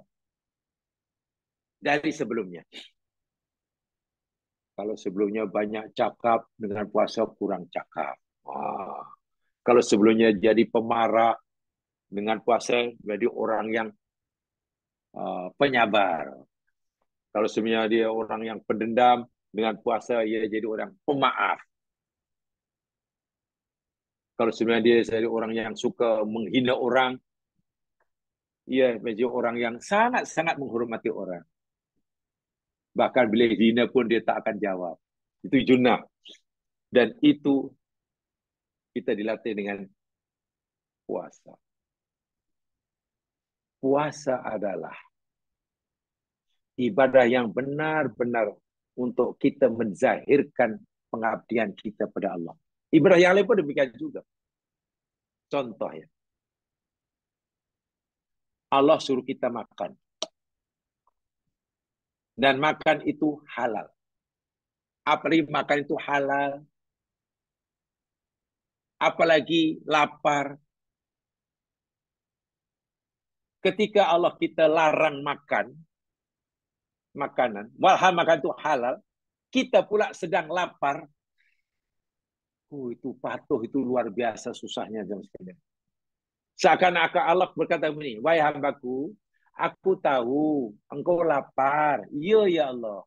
dari sebelumnya. Kalau sebelumnya banyak cakap, dengan puasa kurang cakap. Kalau sebelumnya jadi pemarah, dengan puasa jadi orang yang penyabar. Kalau sebelumnya dia orang yang pendendam, dengan puasa ia jadi orang pemaaf. Kalau sebenarnya dia jadi orang yang suka menghina orang, ia menjadi orang yang sangat-sangat menghormati orang. Bahkan bila hina pun dia tak akan jawab. Itu junah. Dan itu kita dilatih dengan puasa. Puasa adalah ibadah yang benar-benar untuk kita menzahirkan pengabdian kita pada Allah. Ibadah yang lain pun demikian juga. Contoh ya. Allah suruh kita makan. Dan makan itu halal. Apalagi makan itu halal. Apalagi lapar. Ketika Allah kita larang makan, makanan, walhal makan itu halal, kita pula sedang lapar, itu patuh, itu luar biasa susahnya. Seakan-akan Allah berkata begini, wahai hambaku, aku tahu engkau lapar, iya ya Allah.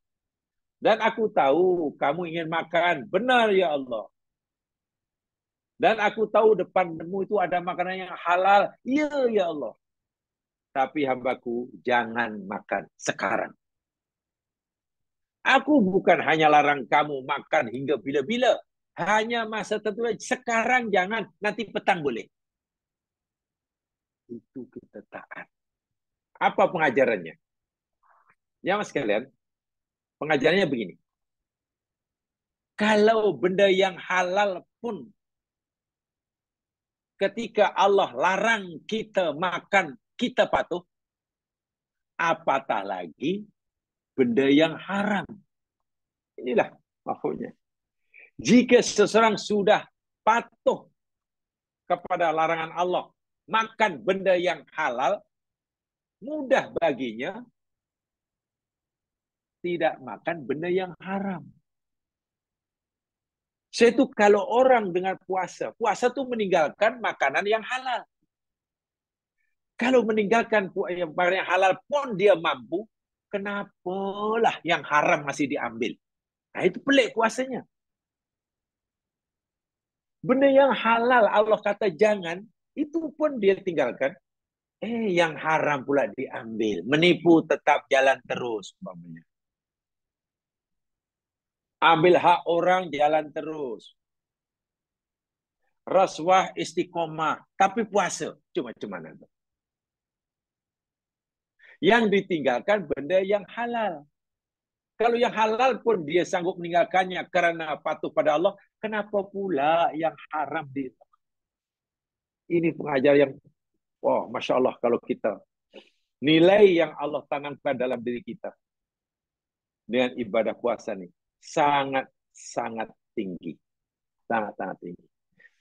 Dan aku tahu kamu ingin makan, benar ya Allah. Dan aku tahu depanmu itu ada makanan yang halal, iya ya Allah. Tapi hambaku, jangan makan sekarang. Aku bukan hanya larang kamu makan hingga bila-bila. Hanya masa tertentu. Sekarang jangan, nanti petang boleh. Itu kita taat. Apa pengajarannya? Ya mas sekalian, pengajarannya begini. Kalau benda yang halal pun, ketika Allah larang kita makan, kita patuh, apatah lagi benda yang haram. Inilah maksudnya. Jika seseorang sudah patuh kepada larangan Allah, makan benda yang halal, mudah baginya tidak makan benda yang haram. Itu kalau orang dengan puasa, puasa itu meninggalkan makanan yang halal. Kalau meninggalkan yang halal pun dia mampu, kenapalah yang haram masih diambil? Nah, itu pelik puasanya. Benda yang halal Allah kata jangan, itu pun dia tinggalkan. Yang haram pula diambil. Menipu tetap jalan terus. Ambil hak orang jalan terus. Rasuah istiqomah. Tapi puasa. Cuma-cuma. Yang ditinggalkan benda yang halal. Kalau yang halal pun dia sanggup meninggalkannya karena patuh pada Allah, kenapa pula yang haram di ini pengajar yang Masya Allah kalau kita nilai yang Allah tanamkan dalam diri kita dengan ibadah puasa ini sangat tinggi. Sangat tinggi.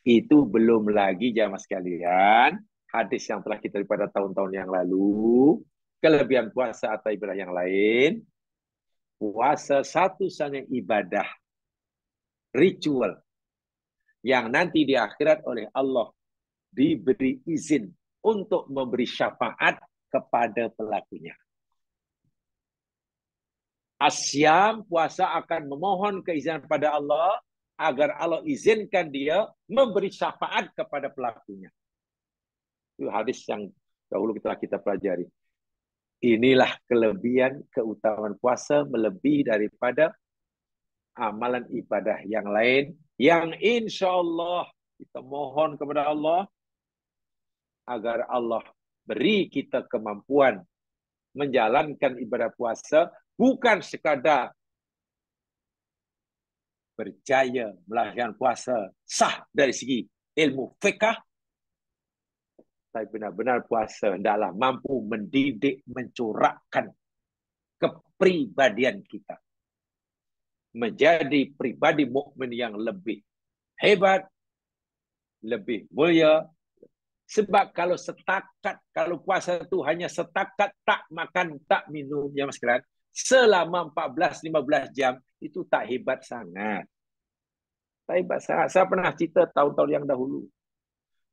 Itu belum lagi jamaah sekalian, hadis yang telah kita pada tahun-tahun yang lalu, kelebihan puasa atau ibadah yang lain. Puasa satu-satunya ibadah ritual yang nanti di akhirat oleh Allah diberi izin untuk memberi syafaat kepada pelakunya. Asyam, puasa akan memohon keizinan pada Allah agar Allah izinkan dia memberi syafaat kepada pelakunya. Itu hadis yang dahulu kita pelajari. Inilah kelebihan keutamaan puasa melebihi daripada amalan ibadah yang lain yang insya Allah kita mohon kepada Allah agar Allah beri kita kemampuan menjalankan ibadah puasa bukan sekadar berjaya melaksanakan puasa sah dari segi ilmu fiqh, tapi benar-benar puasa hendaklah mampu mendidik, mencorakkan kepribadian kita menjadi pribadi mukmin yang lebih hebat, lebih mulia. Sebab kalau puasa itu hanya setakat tak makan, tak minum, ya Mas Kran, selama 14-15 jam, itu tak hebat sangat. Tak hebat sangat. Saya pernah cerita tahun-tahun yang dahulu.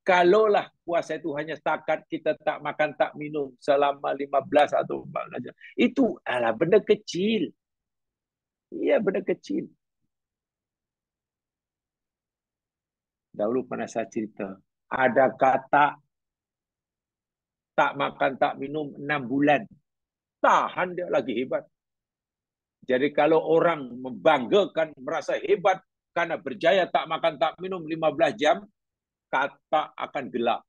Kalaulah puasa itu hanya setakat kita tak makan, tak minum selama 15 atau 14 jam, itu adalah benda kecil. Iya, benda kecil. Dahulu pernah saya cerita. Ada kata tak makan, tak minum 6 bulan. Tahan dia lagi hebat. Jadi kalau orang membanggakan, merasa hebat karena berjaya tak makan, tak minum 15 jam, kata akan gelap.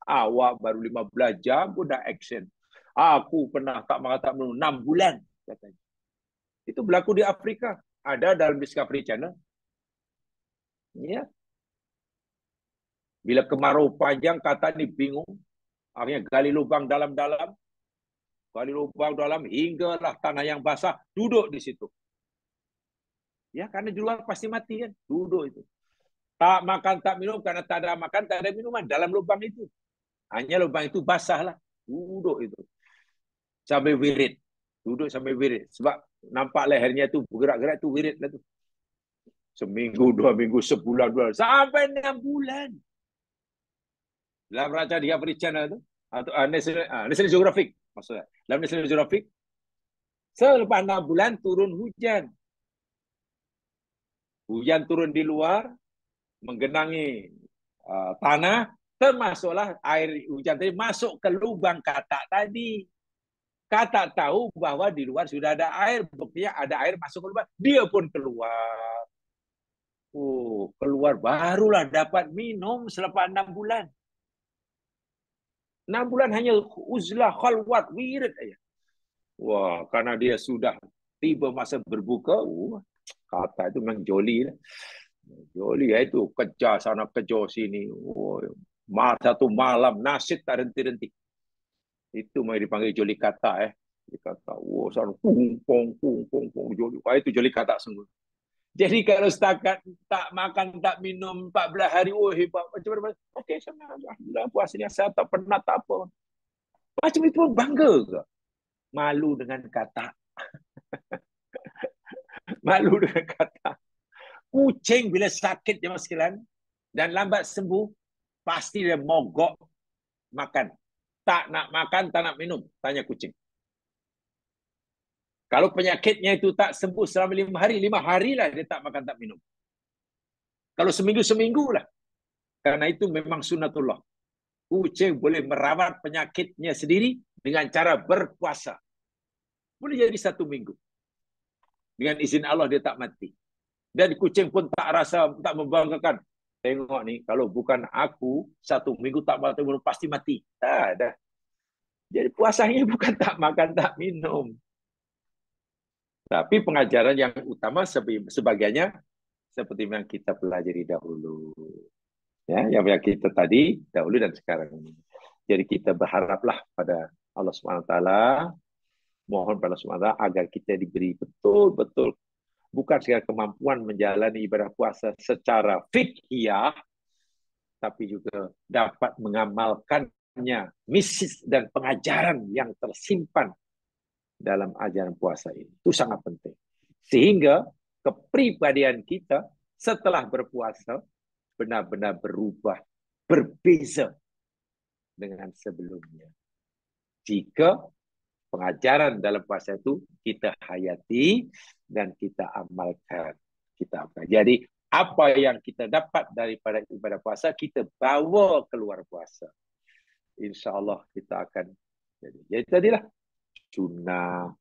Awak baru 15 jam pun dah action. Aku pernah tak makan, tak minum 6 bulan. Katanya. Itu berlaku di Afrika. Ada dalam Discovery Channel. Ya. Bila kemarau panjang, kata ni bingung. Akhirnya gali lubang dalam-dalam. Gali lubang dalam hinggalah tanah yang basah. Duduk di situ. Ya, karena di luar pasti mati kan. Duduk itu. Tak makan, tak minum karena tak ada makan, tak ada minuman dalam lubang itu. Hanya lubang itu basah lah. Duduk itu. Sambil wirid. Duduk sambil wirid. Sebab nampak lehernya tu bergerak-gerak tu wirid lah tu. Seminggu, 2 minggu, sebulan, 2 bulan. Sampai 6 bulan. Dalam raca Discovery Channel tu. Atau National Geographic. Maksudnya. Dalam National Geographic. Selepas 6 bulan turun hujan. Hujan turun di luar. Menggenangi tanah. Termasuklah air hujan tadi masuk ke lubang katak tadi. Katak tahu bahwa di luar sudah ada air. Buktinya ada air masuk ke lubang. Dia pun keluar. Keluar barulah dapat minum selepas 6 bulan. 6 bulan hanya uzlah, khalwat, wirid aja. Wah, karena dia sudah tiba masa berbuka, kata itu memang joli lah. Joli itu kejar sana kejar sini. Satu malam nasib tak henti-henti. Itu mau dipanggil joli kata. Dia kata, sana pung pong joli. Wah, itu joli kata semua. Jadi kalau setakat tak makan, tak minum 14 hari, oh hebat. Macam mana? Okey, sama. Alhamdulillah, puasanya saya tak pernah tak apa. Macam itu bangga ke? Malu dengan kata. Malu dengan kata. Kucing bila sakit jemaah sekalian dan lambat sembuh, pasti dia mogok makan. Tak nak makan, tak nak minum. Tanya kucing. Kalau penyakitnya itu tak sembuh selama 5 hari, 5 hari lah dia tak makan, tak minum. Kalau seminggu, seminggu lah. Karena itu memang sunnatullah. Kucing boleh merawat penyakitnya sendiri dengan cara berpuasa. Boleh jadi 1 minggu. Dengan izin Allah dia tak mati. Dan kucing pun tak rasa, tak membanggakan. Tengok ni, kalau bukan aku, 1 minggu tak makan, pasti mati. Tak ada. Jadi puasanya bukan tak makan, tak minum. Tapi pengajaran yang utama sebagainya seperti yang kita pelajari dahulu. Ya, yang kita tadi dahulu dan sekarang ini. Jadi kita berharaplah pada Allah Subhanahu Wa Taala, mohon pada Allah Subhanahu Wa Taala agar kita diberi betul-betul bukan segala kemampuan menjalani ibadah puasa secara fiqhiyah, tapi juga dapat mengamalkannya, misi dan pengajaran yang tersimpan dalam ajaran puasa ini. Itu sangat penting. Sehingga kepribadian kita setelah berpuasa benar-benar berubah, berbeza dengan sebelumnya. Jika pengajaran dalam puasa itu kita hayati dan kita amalkan. Jadi apa yang kita dapat daripada ibadah puasa, kita bawa keluar puasa. InsyaAllah kita akan jadi tadilah sunnah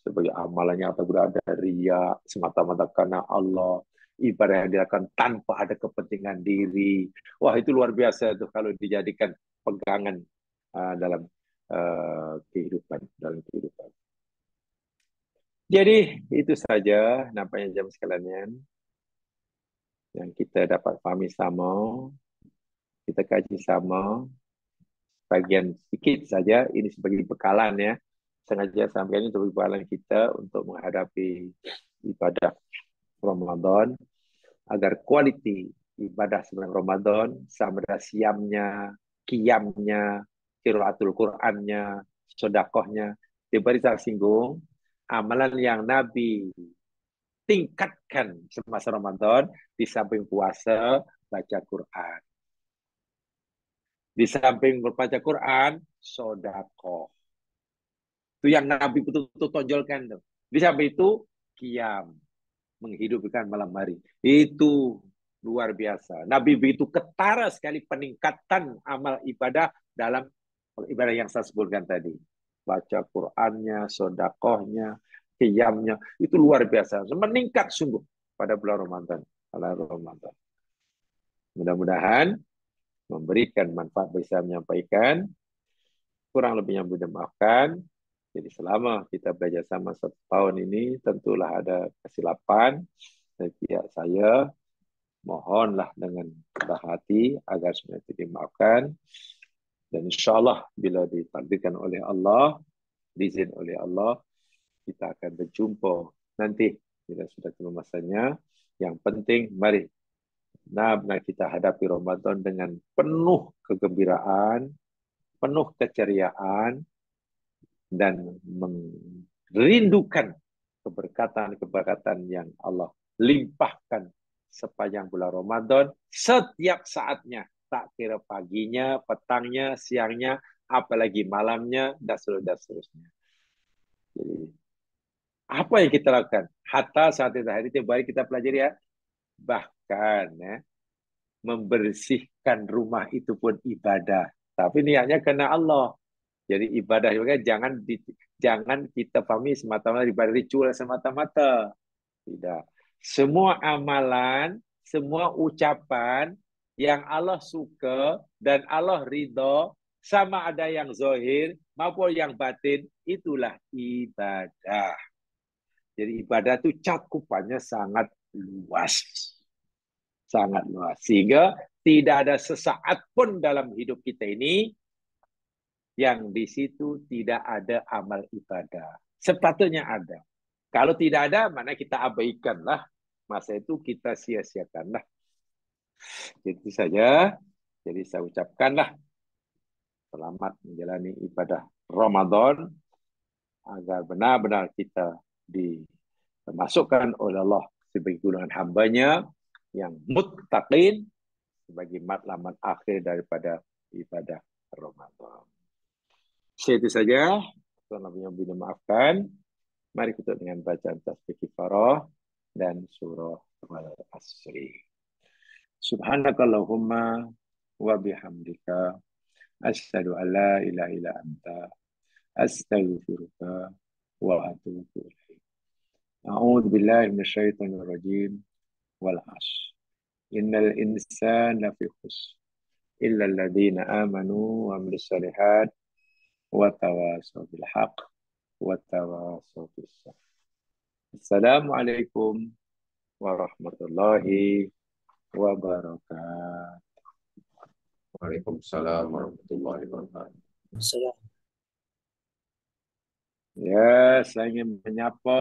sebagai amalannya atau berada riya semata-mata karena Allah, ibadah yang dilakukan tanpa ada kepentingan diri. Wah, itu luar biasa tuh kalau dijadikan pegangan dalam kehidupan. Jadi itu saja nampaknya jam sekalian yang kita dapat pahami sama, kita kaji sama, bagian sedikit saja ini sebagai bekalan ya. Sengaja sampaikan ini sebagai bekalan kita untuk menghadapi ibadah Ramadan agar kualiti ibadah sebelum Ramadan sama ada siamnya, qiyamnya, qiraatul Qur'annya, sedekahnya diberi tersinggung amalan yang Nabi tingkatkan semasa Ramadan di samping puasa baca Quran. Di samping berbaca Quran, sedekah. Itu yang Nabi betul-betul tonjolkan tuh. Di samping itu qiyam, menghidupkan malam hari. Itu luar biasa. Nabi begitu ketara sekali peningkatan amal ibadah dalam ibadah yang saya sebutkan tadi. Baca Qur'annya, sedekahnya, qiyamnya, itu luar biasa. Meningkat sungguh pada bulan Ramadan. Mudah-mudahan memberikan manfaat bisa menyampaikan. Kurang lebihnya mudah maafkan. Jadi selama kita belajar sama 1 tahun ini, tentulah ada kesilapan. Dan pihak saya mohonlah dengan rendah hati agar semua itu dimaafkan. Dan insyaAllah bila ditakdirkan oleh Allah, diizin oleh Allah, kita akan berjumpa nanti bila sudah tiba masanya. Yang penting, mari benar-benar kita hadapi Ramadan dengan penuh kegembiraan, penuh keceriaan, dan merindukan keberkatan-keberkatan yang Allah limpahkan sepanjang bulan Ramadan, setiap saatnya, tak kira paginya, petangnya, siangnya, apalagi malamnya, dan seterusnya. Jadi, apa yang kita lakukan? Hatta saat itu hari itu baru kita pelajari ya. Bahkan ya, membersihkan rumah itu pun ibadah. Tapi niatnya karena Allah. Jadi ibadah juga jangan kita pahami semata-mata ibadah ritual semata-mata. Tidak. Semua amalan, semua ucapan yang Allah suka dan Allah ridha, sama ada yang zahir maupun yang batin, itulah ibadah. Jadi ibadah itu cakupannya sangat luas. Sangat luas. Sehingga tidak ada sesaat pun dalam hidup kita ini yang di situ tidak ada amal ibadah. Sepatutnya ada. Kalau tidak ada, mana kita abaikanlah. masa itu kita sia-siakanlah. Itu saja. Jadi saya ucapkanlah selamat menjalani ibadah Ramadan agar benar-benar kita dimasukkan oleh Allah sebagai golongan hambanya yang muttaqin sebagai matlamat akhir daripada ibadah Ramadan. Itu saja. Tuhan yang maafkan. Mari kita dengan bacaan tasbih kifarah dan surah Al-Asri. Subhanakallahumma wa bihamdika asyhadu an la ilaha illa anta astaghfiruka wa atubu ilaik. A'udzu billahi minasyaitonir rajim. Wal 'ashr. Innal insana lafi khusr illa alladziina aamanu wa 'amilus shalihaat wa tawassaw bil haqq wa tawassaw bis sabr. Assalamualaikum warahmatullahi wabarakatuh. Waalaikumsalam warahmatullahi wabarakatuh. Ya, saya ingin menyapa